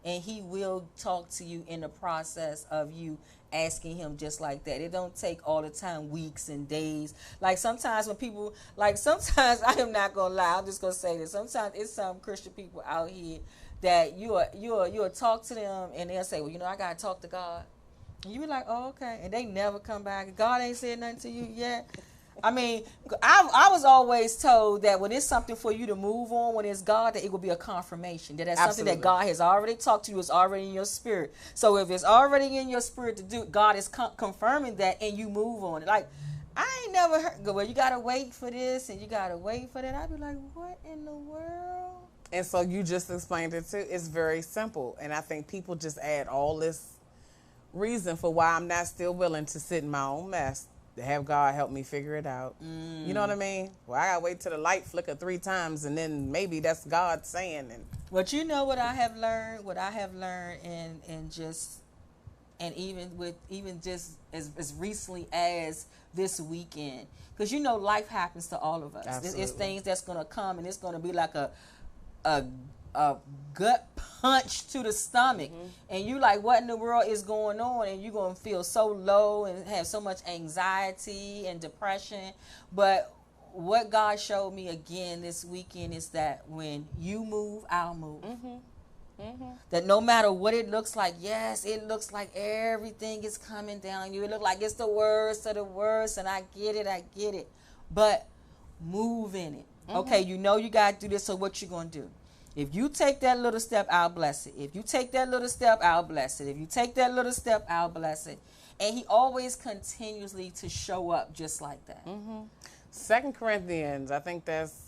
And he will talk to you in the process of you asking him just like that. It don't take all the time, weeks and days. Like sometimes when people, sometimes I am not going to lie, I'm just going to say this. Sometimes it's some Christian people out here that you'll talk to them and they'll say, well, I got to talk to God. And you be like, oh, okay. And they never come back. God ain't said nothing to you yet. I mean, I was always told that when it's something for you to move on, when it's God, that it will be a confirmation. That's something that God has already talked to you. It's already in your spirit. So if it's already in your spirit to do, God is confirming that and you move on. Like, I ain't never heard, well, you got to wait for this and you got to wait for that. I'd be like, what in the world? And so you just explained it too. It's very simple. And I think people just add all this reason for why I'm not still willing to sit in my own mess to have God help me figure it out. You know what I mean? Well, I gotta wait till the light flicker 3 times and then maybe that's God saying. And but you know what I have learned and even just as recently as this weekend, because life happens to all of us. It's things that's gonna come and it's gonna be like a gut punch to the stomach, and you like, what in the world is going on? And you're gonna feel so low and have so much anxiety and depression. But what God showed me again this weekend is that when you move, I'll move. That no matter what it looks like, yes, it looks like everything is coming down on you. It looks like it's the worst of the worst, and I get it. But move in it. Okay, you know you got to do this, so what you going to do? If you take that little step, I'll bless it. If you take that little step, I'll bless it. If you take that little step, I'll bless it. And he always continuously to show up just like that. 2 Corinthians, I think that's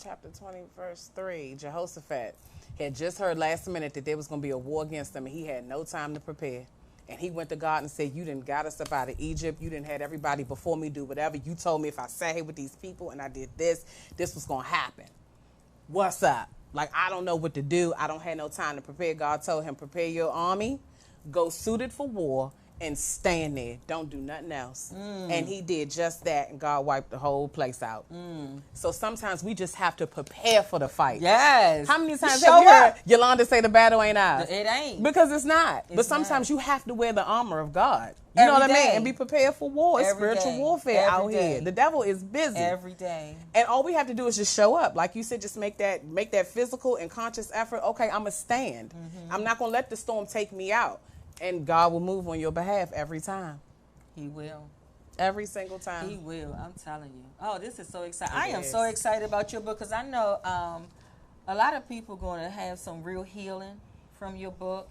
chapter 20, verse 3. Jehoshaphat had just heard last minute that there was going to be a war against him, and he had no time to prepare. And he went to God and said, you done got us up out of Egypt. You done had everybody before me do whatever. You told me if I sat here with these people and I did this, this was going to happen. What's up? Like, I don't know what to do. I don't have no time to prepare. God told him, prepare your army, go suited for war, and stand there. Don't do nothing else. And he did just that, and God wiped the whole place out. So sometimes we just have to prepare for the fight. Yes. How many times have you heard Yolanda say the battle ain't ours? It ain't. Because it's not. But sometimes you have to wear the armor of God. You know what I mean? And be prepared for war. It's spiritual warfare out here. The devil is busy. Every day. And all we have to do is just show up. Like you said, just make that physical and conscious effort. Okay, I'm going to stand. I'm not going to let the storm take me out. And God will move on your behalf every time. He will. Every single time. He will. I'm telling you. Oh, this is so exciting. I am so excited about your book because I know a lot of people going to have some real healing from your book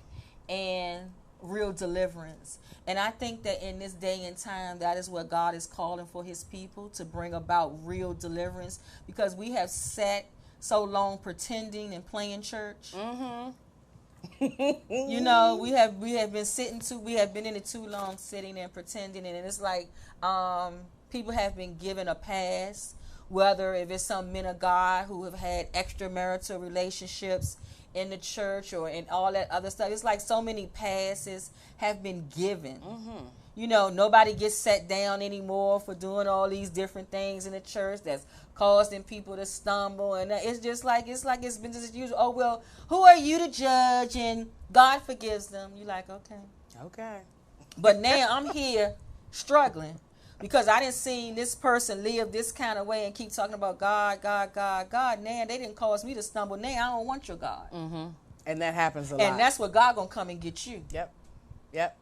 and real deliverance. And I think that in this day and time, that is what God is calling for his people, to bring about real deliverance, because we have sat so long pretending and playing church. You know, we have been in it too long, sitting and pretending, and it's like people have been given a pass, whether if it's some men of God who have had extramarital relationships in the church or in all that other stuff. It's like so many passes have been given. You know, nobody gets set down anymore for doing all these different things in the church that's causing people to stumble, and it's just like it's been just usual. Oh well, who are you to judge? And God forgives them. You like, okay. But now I'm here struggling because I didn't see this person live this kind of way and keep talking about God. Now they didn't cause me to stumble. Now I don't want your God. And that happens a lot. And that's what God gonna come and get you. Yep.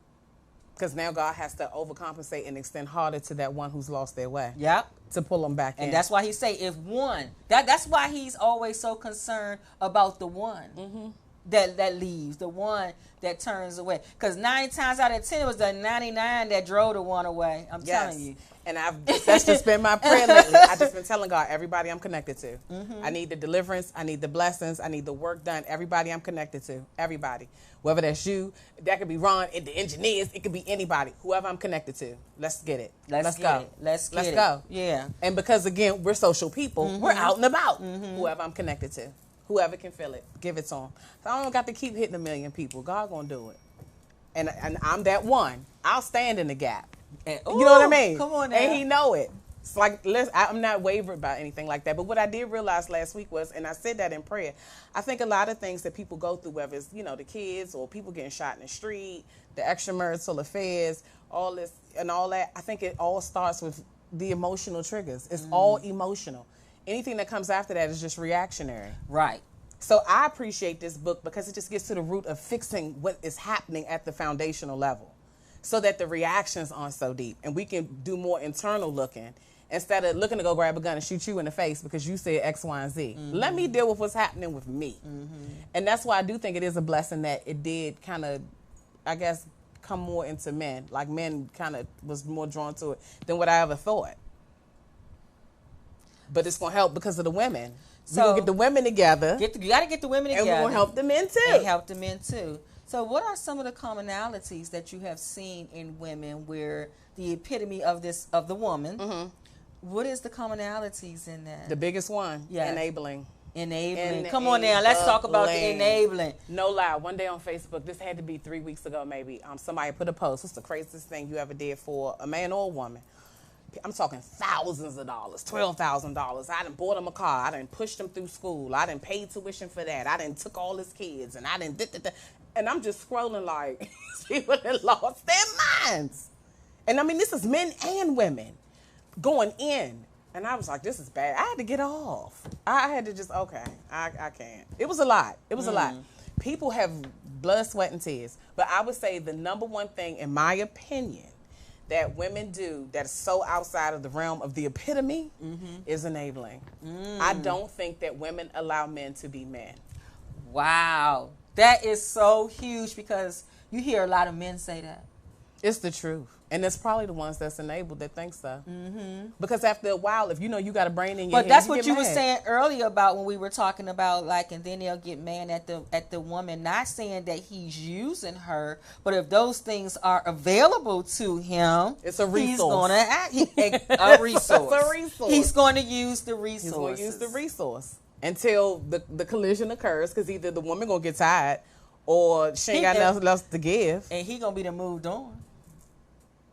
Because now God has to overcompensate and extend harder to that one who's lost their way. Yep. To pull them back in. And that's why he say if one. That's why he's always so concerned about the one that leaves, the one that turns away. Because 9 times out of 10 it was the 99 that drove the one away. I'm telling you. And that's just been my prayer lately. I've just been telling God, everybody I'm connected to. I need the deliverance. I need the blessings. I need the work done. Everybody I'm connected to. Everybody. Whether that's you, that could be Ron, the engineers, it could be anybody. Whoever I'm connected to. Let's get it. Let's go. Let's go. Yeah. And because, again, we're social people, we're out and about. Whoever I'm connected to. Whoever can feel it, give it to them. So I don't got to keep hitting 1 million people. God gonna do it. And I'm that one. I'll stand in the gap. And, you know what I mean? Come on now. And he know it. It's like, I'm not wavered about anything like that. But what I did realize last week was, and I said that in prayer, I think a lot of things that people go through, whether it's, the kids or people getting shot in the street, the extramarital affairs, all this and all that, I think it all starts with the emotional triggers. It's all emotional. Anything that comes after that is just reactionary. Right. So I appreciate this book because it just gets to the root of fixing what is happening at the foundational level so that the reactions aren't so deep and we can do more internal looking instead of looking to go grab a gun and shoot you in the face because you said X, Y, and Z. Let me deal with what's happening with me. And that's why I do think it is a blessing that it did kind of, I guess, come more into men. Like men kind of was more drawn to it than what I ever thought. But it's going to help because of the women. So we're going to get the women together. You got to get the women together. And we're going to help the men too. And help the men too. So what are some of the commonalities that you have seen in women where the epitome of the woman, what is the commonalities in that? The biggest one, enabling. Come on now, let's talk about the enabling. No lie, one day on Facebook, this had to be 3 weeks ago maybe, somebody put a post, what's the craziest thing you ever did for a man or a woman? I'm talking thousands of dollars, $12,000. I done bought him a car. I done pushed him through school. I done paid tuition for that. I done took all his kids, and I done did. And I'm just scrolling like, people that lost their minds. And I mean, this is men and women going in. And I was like, this is bad. I had to get off. I had to just, okay, I can't. It was a lot. It was a lot. People have blood, sweat, and tears. But I would say the number one thing, in my opinion, that women do that is so outside of the realm of the epitome is enabling. I don't think that women allow men to be men. Wow. That is so huge because you hear a lot of men say that. It's the truth. And it's probably the ones that's enabled that think so. Because after a while, if you know you got a brain in your head, but that's what you mad. were saying earlier about when we were talking about, like, and then they'll get mad at the woman, not saying that he's using her, but if those things are available to him, it's a resource. He's going to act a resource. It's a resource. He's going to use the resource. He's going to use the resource until the collision occurs, because either the woman going to get tired or she ain't got nothing else to give. And he going to be done moved on.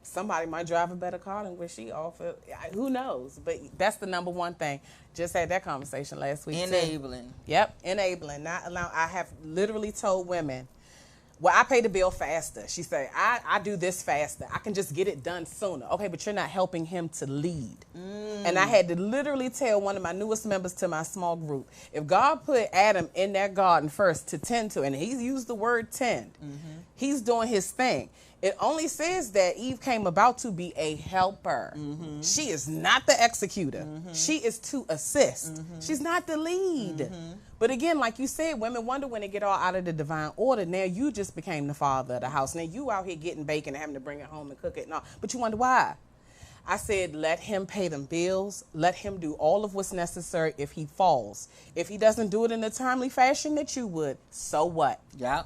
Somebody might drive a better car than what she offered. Who knows? But that's the number one thing. Just had that conversation last week. Enabling. Too. Yep, enabling. Not allowing. I have literally told women, well, I pay the bill faster. She said, I do this faster. I can just get it done sooner. Okay, but you're not helping him to lead. And I had to literally tell one of my newest members to my small group, if God put Adam in that garden first to tend to, and he used the word tend, he's doing his thing. It only says that Eve came about to be a helper. She is not the executor. She is to assist. She's not the lead. But again, like you said, women wonder when they get all out of the divine order. Now you just became the father of the house. Now you out here getting bacon and having to bring it home and cook it and all. But you wonder why. I said, let him pay them bills. Let him do all of what's necessary if he falls. If he doesn't do it in the timely fashion that you would, so what? Yeah.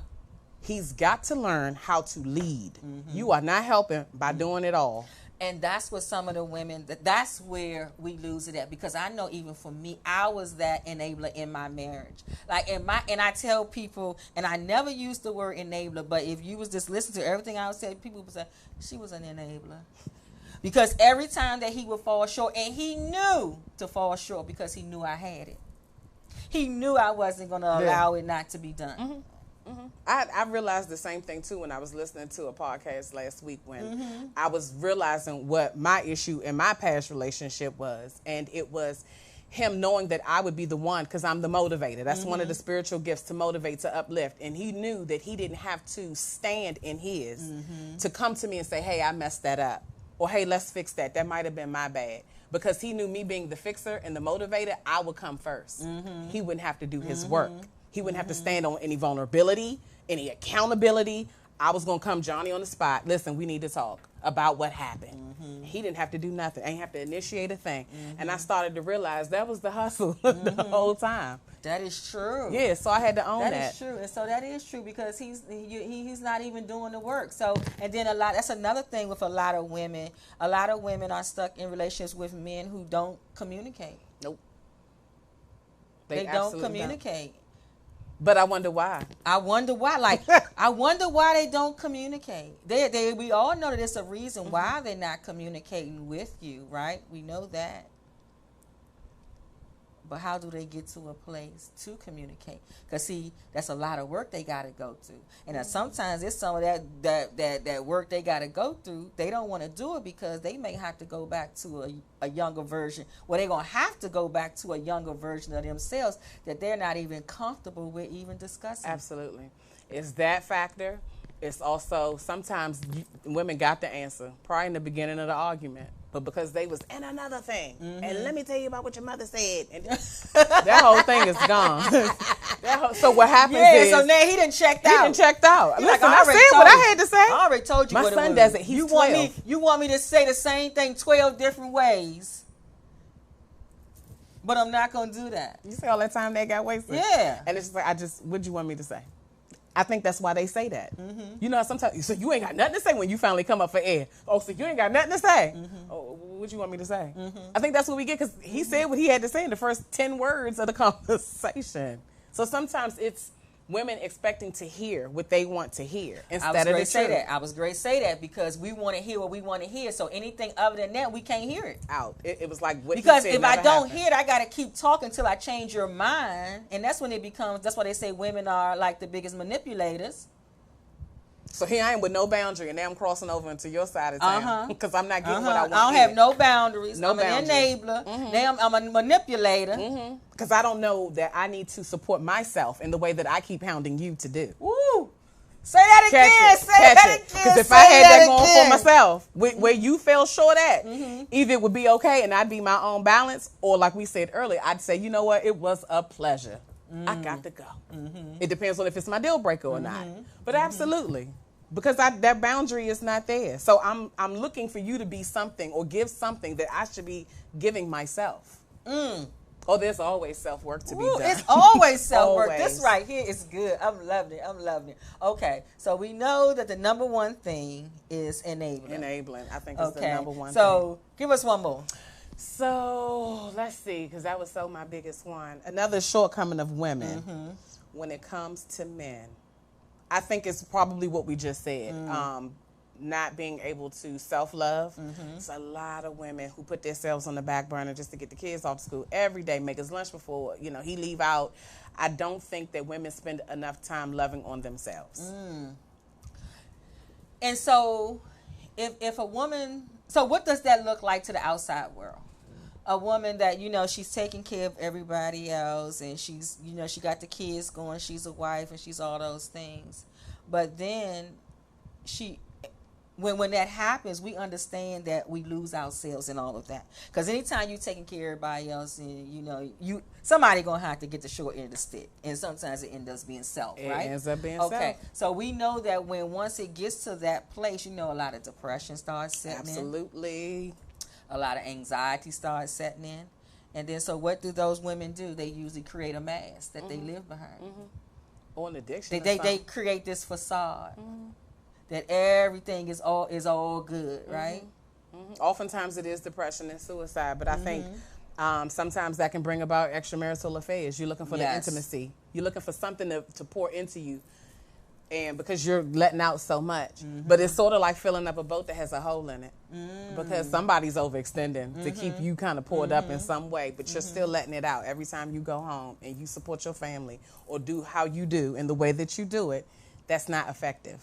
He's got to learn how to lead. You are not helping by doing it all. And that's what some of the women, that's where we lose it at. Because I know even for me, I was that enabler in my marriage. Like and I tell people, and I never use the word enabler, but if you was just listening to everything I was saying, people would say, she was an enabler. Because every time that he would fall short, and he knew to fall short because he knew I had it. He knew I wasn't going to allow it not to be done. I realized the same thing too when I was listening to a podcast last week when I was realizing what my issue in my past relationship was, and it was him knowing that I would be the one, because I'm the motivator. That's one of the spiritual gifts, to motivate, to uplift. And he knew that he didn't have to stand in his to come to me and say, hey, I messed that up, or hey, let's fix that. That might have been my bad. Because he knew me being the fixer and the motivator, I would come first. He wouldn't have to do his work. He wouldn't have to stand on any vulnerability, any accountability. I was going to come Johnny on the spot. Listen, we need to talk about what happened. He didn't have to do nothing. I didn't have to initiate a thing. And I started to realize that was the hustle the whole time. That is true. Yeah, so I had to own that. That is true. And so that is true because he's not even doing the work. So, and then that's another thing with a lot of women. A lot of women are stuck in relationships with men who don't communicate. Nope. They don't communicate. But I wonder why. I wonder why. Like, I wonder why they don't communicate. We all know that it's a reason why they're not communicating with you, right? We know that. But how do they get to a place to communicate? Because, see, that's a lot of work they got to go through. And sometimes it's some of that work they got to go through. They don't want to do it because they may have to go back to a younger version. Well, they're going to have to go back to a younger version of themselves that they're not even comfortable with even discussing. Absolutely. It's that factor. It's also sometimes women got the answer probably in the beginning of the argument. But because they was in another thing, and let me tell you about what your mother said, and that whole thing is gone. So what happens is, so now he done checked out. He done checked out. He's Listen, like, I said what I had to say. I already told you my what son it was. does it. He's 12. You want me to say the same thing 12 different ways, but I'm not gonna do that. You see all that time they got wasted. Yeah. And it's just like, what'd you want me to say? I think that's why they say that. You know, sometimes, so you ain't got nothing to say when you finally come up for air. Oh, so you ain't got nothing to say. Oh, what you want me to say? I think that's what we get, because he said what he had to say in the first 10 words of the conversation. So sometimes it's women expecting to hear what they want to hear instead of the truth. I was great to say that because we want to hear what we want to hear. So anything other than that, we can't hear it. Out. It was like what because he said if I don't happened. hear it, I got to keep talking till I change your mind, and that's when it becomes. That's why they say women are like the biggest manipulators. So here I am with no boundary, and now I'm crossing over into your side of town because I'm not getting what I want. I don't have no boundaries. No I'm an enabler. Now I'm a manipulator. Because I don't know that I need to support myself in the way that I keep hounding you to do. Woo! Say that again. Say that again. Because if I had that going for myself, where you fell short at, either it would be okay and I'd be my own balance, or like we said earlier, I'd say, you know what, it was a pleasure. I got to go. It depends on if it's my deal breaker or not. But absolutely. Because that boundary is not there. So I'm looking for you to be something or give something that I should be giving myself. Oh, there's always self-work to be done. It's always self-work. This right here is good. I'm loving it. Okay, so we know that the number one thing is enabling. Enabling, I think, is the number one thing. So give us one more. So let's see, because that was my biggest one. Another shortcoming of women when it comes to men. I think it's probably what we just said. Not being able to self-love. It's a lot of women who put themselves on the back burner just to get the kids off to school every day, make his lunch before, he leave out. I don't think that women spend enough time loving on themselves. And so if a woman, so what does that look like to the outside world? A woman that, she's taking care of everybody else, and she's, she got the kids going, she's a wife, and she's all those things. But then when that happens, we understand that we lose ourselves in all of that. Because anytime you're taking care of everybody else, and somebody gonna have to get the short end of the stick, and sometimes it ends up being self, right? It ends up being self. Okay, so we know that once it gets to that place, a lot of depression starts setting in. Absolutely. A lot of anxiety starts setting in. And then, so what do those women do? They usually create a mask that they live behind. Or an addiction. They create this facade that everything is all good, right? Oftentimes it is depression and suicide, but I think sometimes that can bring about extramarital affairs. You're looking for the intimacy. You're looking for something to pour into you. And because you're letting out so much. But it's sort of like filling up a boat that has a hole in it. Because somebody's overextending to keep you kind of poured up in some way, but you're still letting it out every time you go home and you support your family or do how you do in the way that you do it. That's not effective.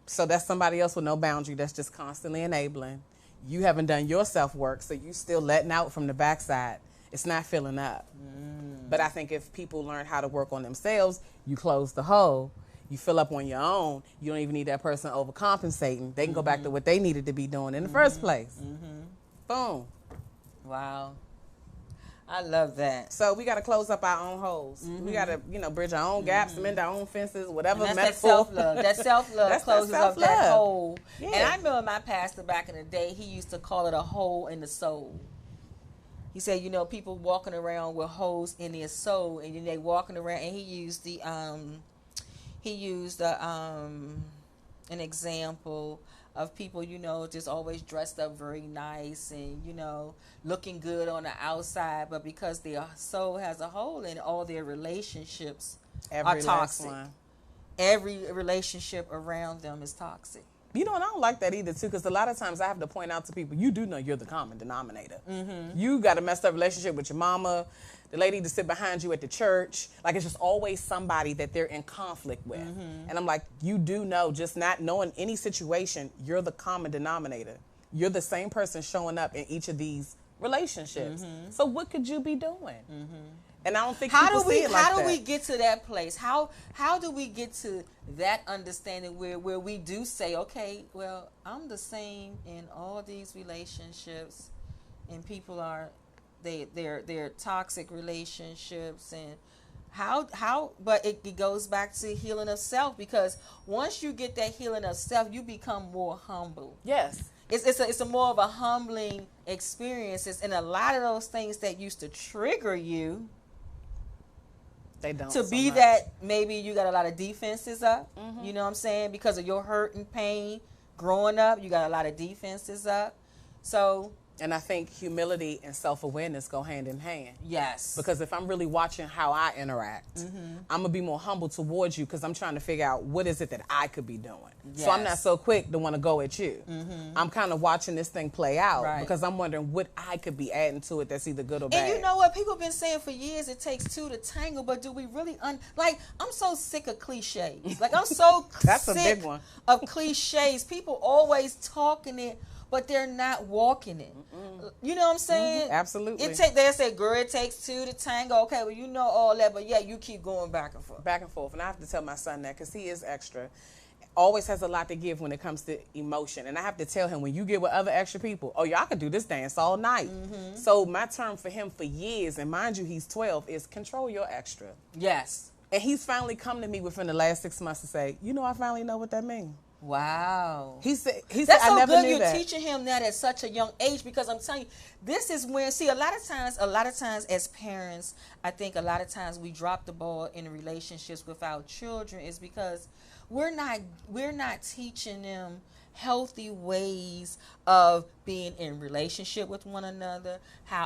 So that's somebody else with no boundary that's just constantly enabling. You haven't done your self-work, so you still letting out from the backside. It's not filling up. But I think if people learn how to work on themselves, you close the hole. You fill up on your own. You don't even need that person overcompensating. They can go back to what they needed to be doing in the first place. Boom. Wow. I love that. So we got to close up our own holes. We got to, bridge our own gaps, mend our own fences, whatever. And that's that self-love. That self-love closes up that hole. Yeah. And I remember my pastor back in the day, he used to call it a hole in the soul. He said, people walking around with holes in their soul, and then they walking around, and he used an example of people, just always dressed up very nice and, looking good on the outside, but because their soul has a hole in it, all their relationships are toxic. Every relationship around them is toxic. And I don't like that either, too, because a lot of times I have to point out to people, you do know you're the common denominator. You got a messed up relationship with your mama, the lady to sit behind you at the church. Like, it's just always somebody that they're in conflict with. And I'm like, you do know, just not knowing any situation, you're the common denominator. You're the same person showing up in each of these relationships. So what could you be doing? And I don't think people see it like that. How do we get to that place? How do we get to that understanding where we do say, okay, well, I'm the same in all these relationships, and people are they're toxic relationships, and how but it goes back to healing of self, because once you get that healing of self, you become more humble. Yes. It's a more of a humbling experience, and a lot of those things that used to trigger you, they don't to be much. That maybe you got a lot of defenses up, you know what I'm saying, because of your hurt and pain growing up, you got a lot of defenses up. So And I think humility and self-awareness go hand in hand. Yes. Because if I'm really watching how I interact, I'm going to be more humble towards you because I'm trying to figure out what is it that I could be doing. Yes. So I'm not so quick to want to go at you. I'm kind of watching this thing play out because I'm wondering what I could be adding to it that's either good or bad. And you know what? People have been saying for years it takes two to tangle, but do we really like, I'm so sick of cliches. Like, I'm so That's sick a big one. of cliches. People always talking it, but they're not walking it. You know what I'm saying? Absolutely. They say, girl, it takes two to tango. Okay, well, you know all that, but yeah, you keep going back and forth. Back and forth. And I have to tell my son that because he is extra. Always has a lot to give when it comes to emotion. And I have to tell him, when you get with other extra people, oh, y'all can do this dance all night. So my term for him for years, and mind you, he's 12, is control your extra. Yes. And he's finally come to me within the last 6 months to say, you know, I finally know what that means. Wow. He said, That's I so never good knew you're that. teaching him that at such a young age, because I'm telling you, this is when, see, a lot of times as parents, I think a lot of times we drop the ball in relationships with our children is because we're not teaching them healthy ways of being in relationship with one another,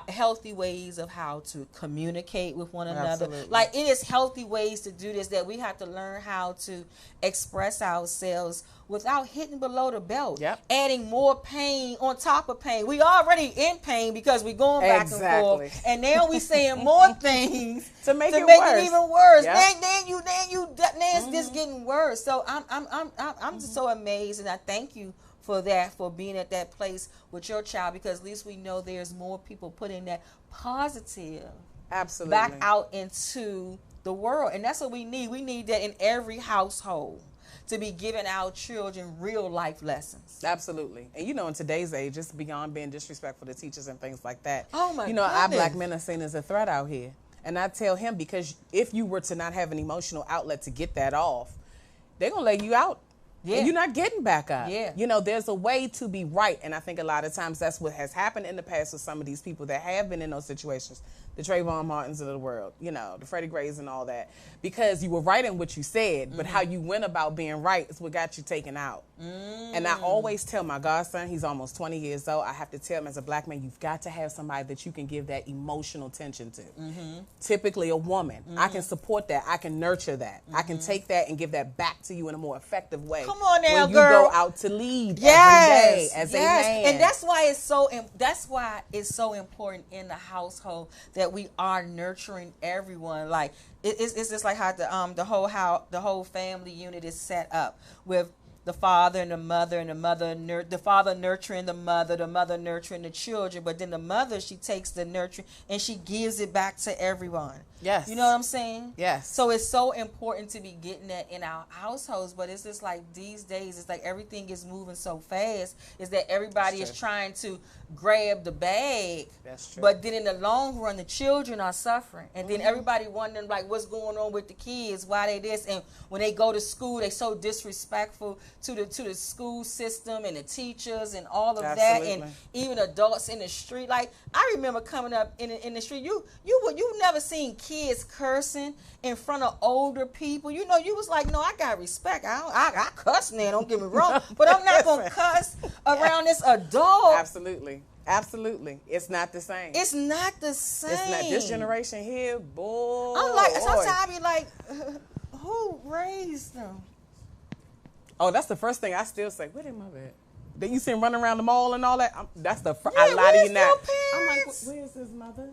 healthy ways of how to communicate with one another. Absolutely. Like, it is healthy ways to do this, that we have to learn how to express ourselves without hitting below the belt, adding more pain on top of pain. We already in pain because we're going back and forth, and now we saying more things to make it even worse. Yep. Then it's just getting worse. So I'm just so amazed, and I thank you for that, for being at that place with your child, because at least we know there's more people putting that positive back out into the world, and that's what we need. We need that in every household, to be giving our children real life lessons. Absolutely. And you know, in today's age, it's beyond being disrespectful to teachers and things like that. Oh my goodness. goodness. Our black men are seen as a threat out here. And I tell him, because if you were to not have an emotional outlet to get that off, they're going to lay you out. Yeah. And you're not getting back up. Yeah. You know, there's a way to be right. And I think a lot of times that's what has happened in the past with some of these people that have been in those situations. The Trayvon Martins of the world, you know, the Freddie Grays and all that. Because you were right in what you said, but how you went about being right is what got you taken out. And I always tell my godson, he's almost 20 years old, I have to tell him, as a black man, you've got to have somebody that you can give that emotional attention to. Typically a woman. I can support that. I can nurture that. I can take that and give that back to you in a more effective way. Come on now, when you girl. go out to lead every day as a man. And that's why it's so important in the household that we are nurturing everyone. Like, it's just like how the whole family unit is set up, with the father and the mother, and the father nurturing the mother nurturing the children, but then the mother, she takes the nurturing and she gives it back to everyone. Yes. You know what I'm saying? Yes. So it's so important to be getting that in our households, but it's just like these days, it's like everything is moving so fast, is that everybody is trying to grab the bag. That's true. But then in the long run, the children are suffering. And then everybody wondering, like, what's going on with the kids, why they this. And when they go to school, they so disrespectful to the school system and the teachers and all of that, and even adults in the street. Like, I remember coming up in the street, you never seen kids cursing in front of older people. You know, you was like, no, I got respect. I cuss now, don't get me wrong, but I'm not gonna cuss around this adult. Absolutely. It's not the same. It's not the same. It's not. This generation here, boy. I'm like, sometimes I be like, who raised them? Oh, that's the first thing I still say. Where did my bed? That you see him running around the mall and all that? That's the first. I lie to you now. I'm like, where's his mother?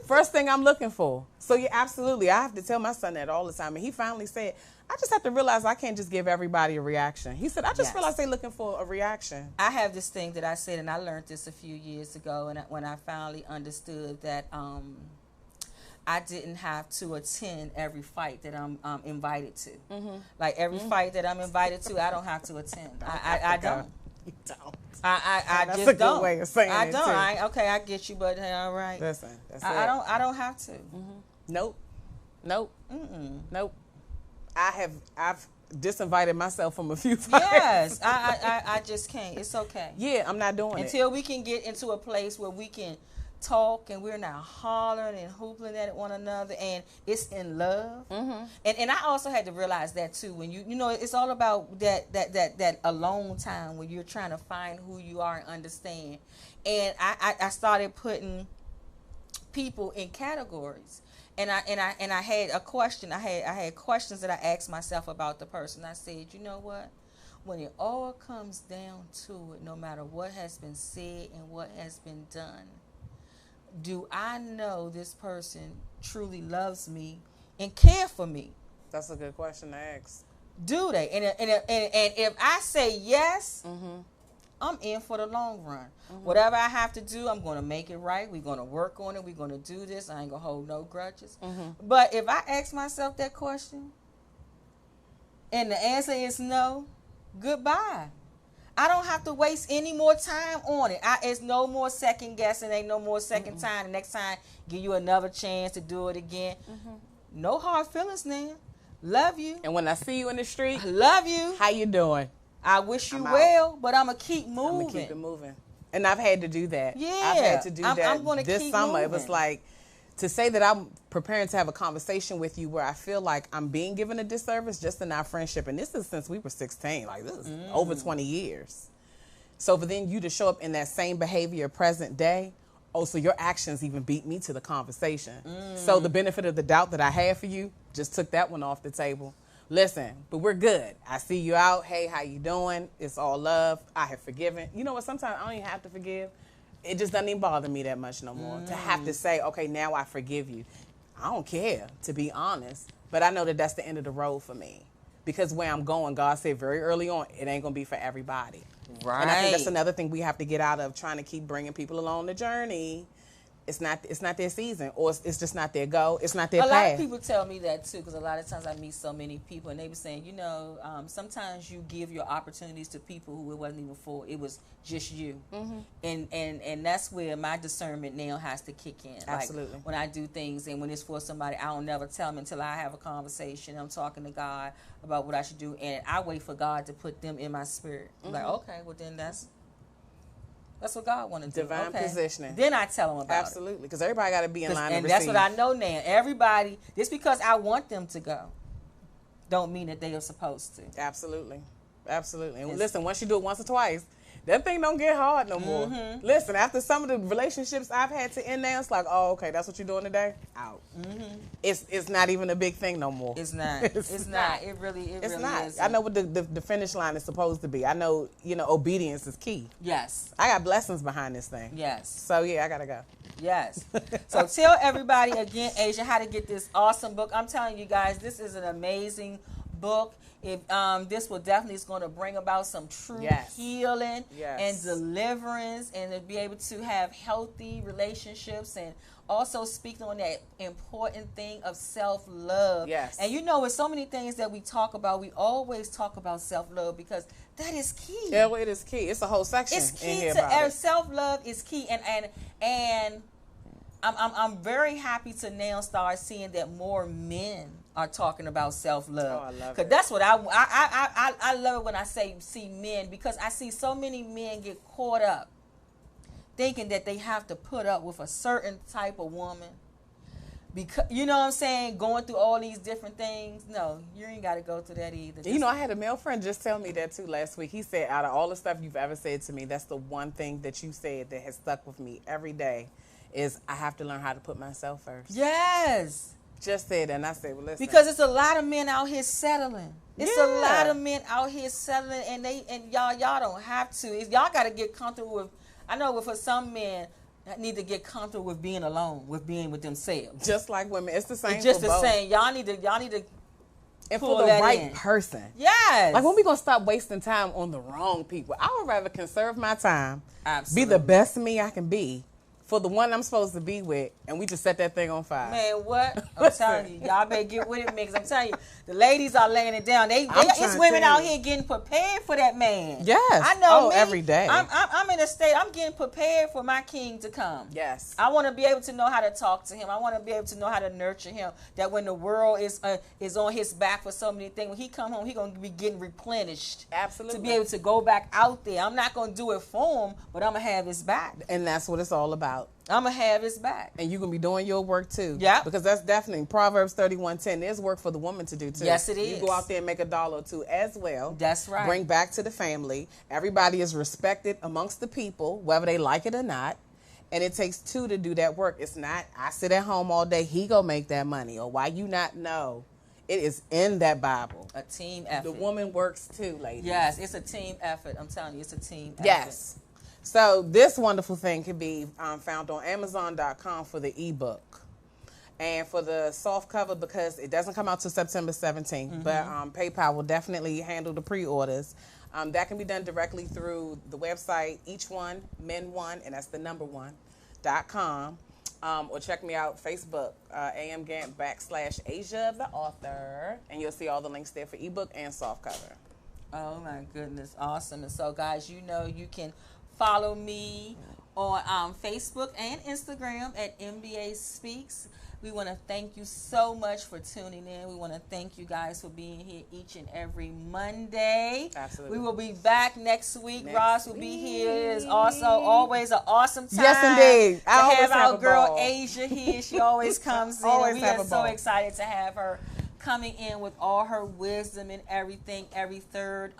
First thing I'm looking for. So yeah, absolutely. I have to tell my son that all the time. And he finally said, I just have to realize I can't just give everybody a reaction. He said, I just realized they're looking for a reaction. I have this thing that I said, and I learned this a few years ago, and when I finally understood that I didn't have to attend every fight that I'm invited to. Like, every fight that I'm invited to, I don't have to attend. I don't. You don't. I that's just a good don't. way of saying I it, don't. too. I get you, but hey, all right. Listen, that's I don't have to. Nope. I've disinvited myself from a few fights. Yes, I just can't. It's okay. Yeah, I'm not doing it. Until we can get into a place where we can talk and we're not hollering and hooping at one another, and it's in love. And I also had to realize that too, when you know, it's all about that alone time when you're trying to find who you are and understand. And I started putting people in categories. And I had a question. I had questions that I asked myself about the person. I said, you know what? When it all comes down to it, no matter what has been said and what has been done, do I know this person truly loves me and care for me? That's a good question to ask. Do they? And if I say yes, I'm in for the long run. Whatever I have to do, I'm going to make it right. We're going to work on it. We're going to do this. I ain't going to hold no grudges. But if I ask myself that question and the answer is no, goodbye. I don't have to waste any more time on it. It's no more second guessing. Ain't no more second time. The next time, give you another chance to do it again. No hard feelings now. Love you. And when I see you in the street, I love you. How you doing? I wish you well, but I'm going to keep moving. I'm going to keep it moving. And I've had to do that. Yeah. I've had to do that I'm gonna this keep summer. moving. It was like, to say that I'm preparing to have a conversation with you where I feel like I'm being given a disservice just in our friendship. And this is since we were 16. Like, this is over 20 years. So for then you to show up in that same behavior present day, so your actions even beat me to the conversation. So the benefit of the doubt that I had for you just took that one off the table. Listen, but we're good. I see you out. Hey, how you doing? It's all love. I have forgiven. You know what? Sometimes I don't even have to forgive. It just doesn't even bother me that much no more. To have to say, okay, now I forgive you. I don't care, to be honest. But I know that that's the end of the road for me. Because where I'm going, God said very early on, it ain't going to be for everybody. Right. And I think that's another thing we have to get out of, trying to keep bringing people along the journey. It's not their season, or it's just not their go. It's not their path. A lot of people tell me that too, because a lot of times I meet so many people, and they be saying, you know, sometimes you give your opportunities to people who it wasn't even for. It was just you, and that's where my discernment now has to kick in. Absolutely. Like when I do things, and when it's for somebody, I don't never tell them until I have a conversation. I'm talking to God about what I should do, and I wait for God to put them in my spirit. Like, okay, well then that's what God want to do. Divine positioning. Then I tell them about it. Absolutely, because everybody got to be in line to and receive. that's what I know now. Everybody, just because I want them to go, don't mean that they are supposed to. Absolutely. And listen, once you do it once or twice, that thing don't get hard no more. Listen, after some of the relationships I've had to end there, it's like, oh, okay, that's what you're doing today? Out. It's not even a big thing no more. It's not. It's not. It really not. is. I know what the finish line is supposed to be. I know, obedience is key. Yes. I got blessings behind this thing. Yes. So, yeah, I got to go. Yes. So tell everybody again, Asia, how to get this awesome book. I'm telling you guys, this is an amazing book. If this will definitely is going to bring about some true healing and deliverance, and to be able to have healthy relationships, and also speaking on that important thing of self-love. Yes. And with so many things that we talk about, we always talk about self-love because that is key. Yeah, well, it is key. It's a whole section. It's key in here to about it. Self-love is key, and I'm very happy to now start seeing that more men are talking about self-love. Oh, I love it. Because that's what I love it when I see men, because I see so many men get caught up thinking that they have to put up with a certain type of woman. Because, you know what I'm saying, going through all these different things. No, you ain't got to go through that either. I had a male friend just tell me that too last week. He said, out of all the stuff you've ever said to me, that's the one thing that you said that has stuck with me every day, is I have to learn how to put myself first. Yes. Just said that, and I said, well, listen. Because it's a lot of men out here settling. It's a lot of men out here settling, and y'all don't have to. Y'all got to get comfortable with. I know for some men, need to get comfortable with being alone, with being with themselves. Just like women, it's the same. It's just for the both. same. Y'all need to. And for the right person. Yes. Like, when we gonna stop wasting time on the wrong people? I would rather conserve my time, Absolutely. be the best me I can be, for the one I'm supposed to be with, and we just set that thing on fire. Man, what? I'm telling you, y'all better get with it, man, because I'm telling you, the ladies are laying it down. It's women out here getting prepared for that man. Yes. I know. Every day. I'm in a state. I'm getting prepared for my king to come. Yes. I want to be able to know how to talk to him. I want to be able to know how to nurture him. That when the world is on his back for so many things, when he come home, he gonna be getting replenished. Absolutely. To be able to go back out there. I'm not gonna do it for him, but I'm gonna have his back. And that's what it's all about. out. I'm going to have his back. And you're going to be doing your work too. Yeah. Because that's definitely Proverbs 31:10. There's work for the woman to do too. Yes, it is. You go out there and make $1 or $2 as well. That's right. Bring back to the family. Everybody is respected amongst the people, whether they like it or not. And it takes two to do that work. It's not, I sit at home all day, he go make that money. Or why you not know? It is in that Bible. A team effort. The woman works too, ladies. Yes, it's a team effort. I'm telling you, it's a team effort. Yes. So this wonderful thing can be found on Amazon.com for the ebook. And for the soft cover, because it doesn't come out till September 17th, but PayPal will definitely handle the pre-orders. That can be done directly through the website, each one, men1, and that's the number 1.com. Or check me out, Facebook, amgant /Asia, the author. And you'll see all the links there for ebook and soft cover. Oh, my goodness. Awesome. And so, guys, you know you can follow me on Facebook and Instagram at MBA Speaks. We want to thank you so much for tuning in. We want to thank you guys for being here each and every Monday. Absolutely. We will be back next week. Rozz will be here. It is also always an awesome time. Yes, indeed. To have our girl Asia here. She always comes in. Always and we have are a so ball. excited to have her coming in with all her wisdom and everything every third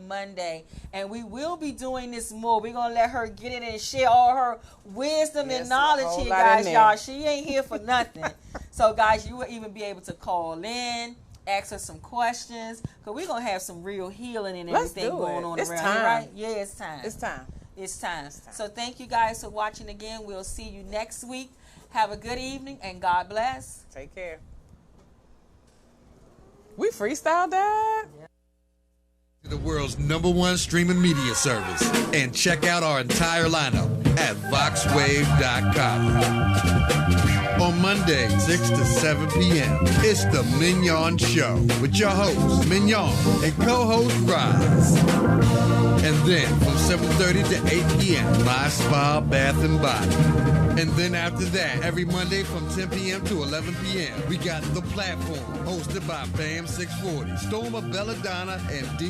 Monday. And we will be doing this more. We're going to let her get in and share all her wisdom and knowledge here, guys. Y'all, she ain't here for nothing. So, guys, you will even be able to call in, ask her some questions, because we're going to have some real healing and everything going on around here, right? Yeah, it's time. It's time. It's time. So thank you guys for watching again. We'll see you next week. Have a good evening, and God bless. Take care. We freestyled that? The world's #1 streaming media service. And check out our entire lineup at VoxWave.com. On Monday, 6 to 7 p.m., it's the Mignon Show with your host, Mignon, and co-host, Rozz. And then from 7:30 to 8 p.m., My Spa, Bath & Body. And then after that, every Monday from 10 p.m. to 11 p.m., we got The Platform, hosted by Bam 640, Storma Belladonna, and D.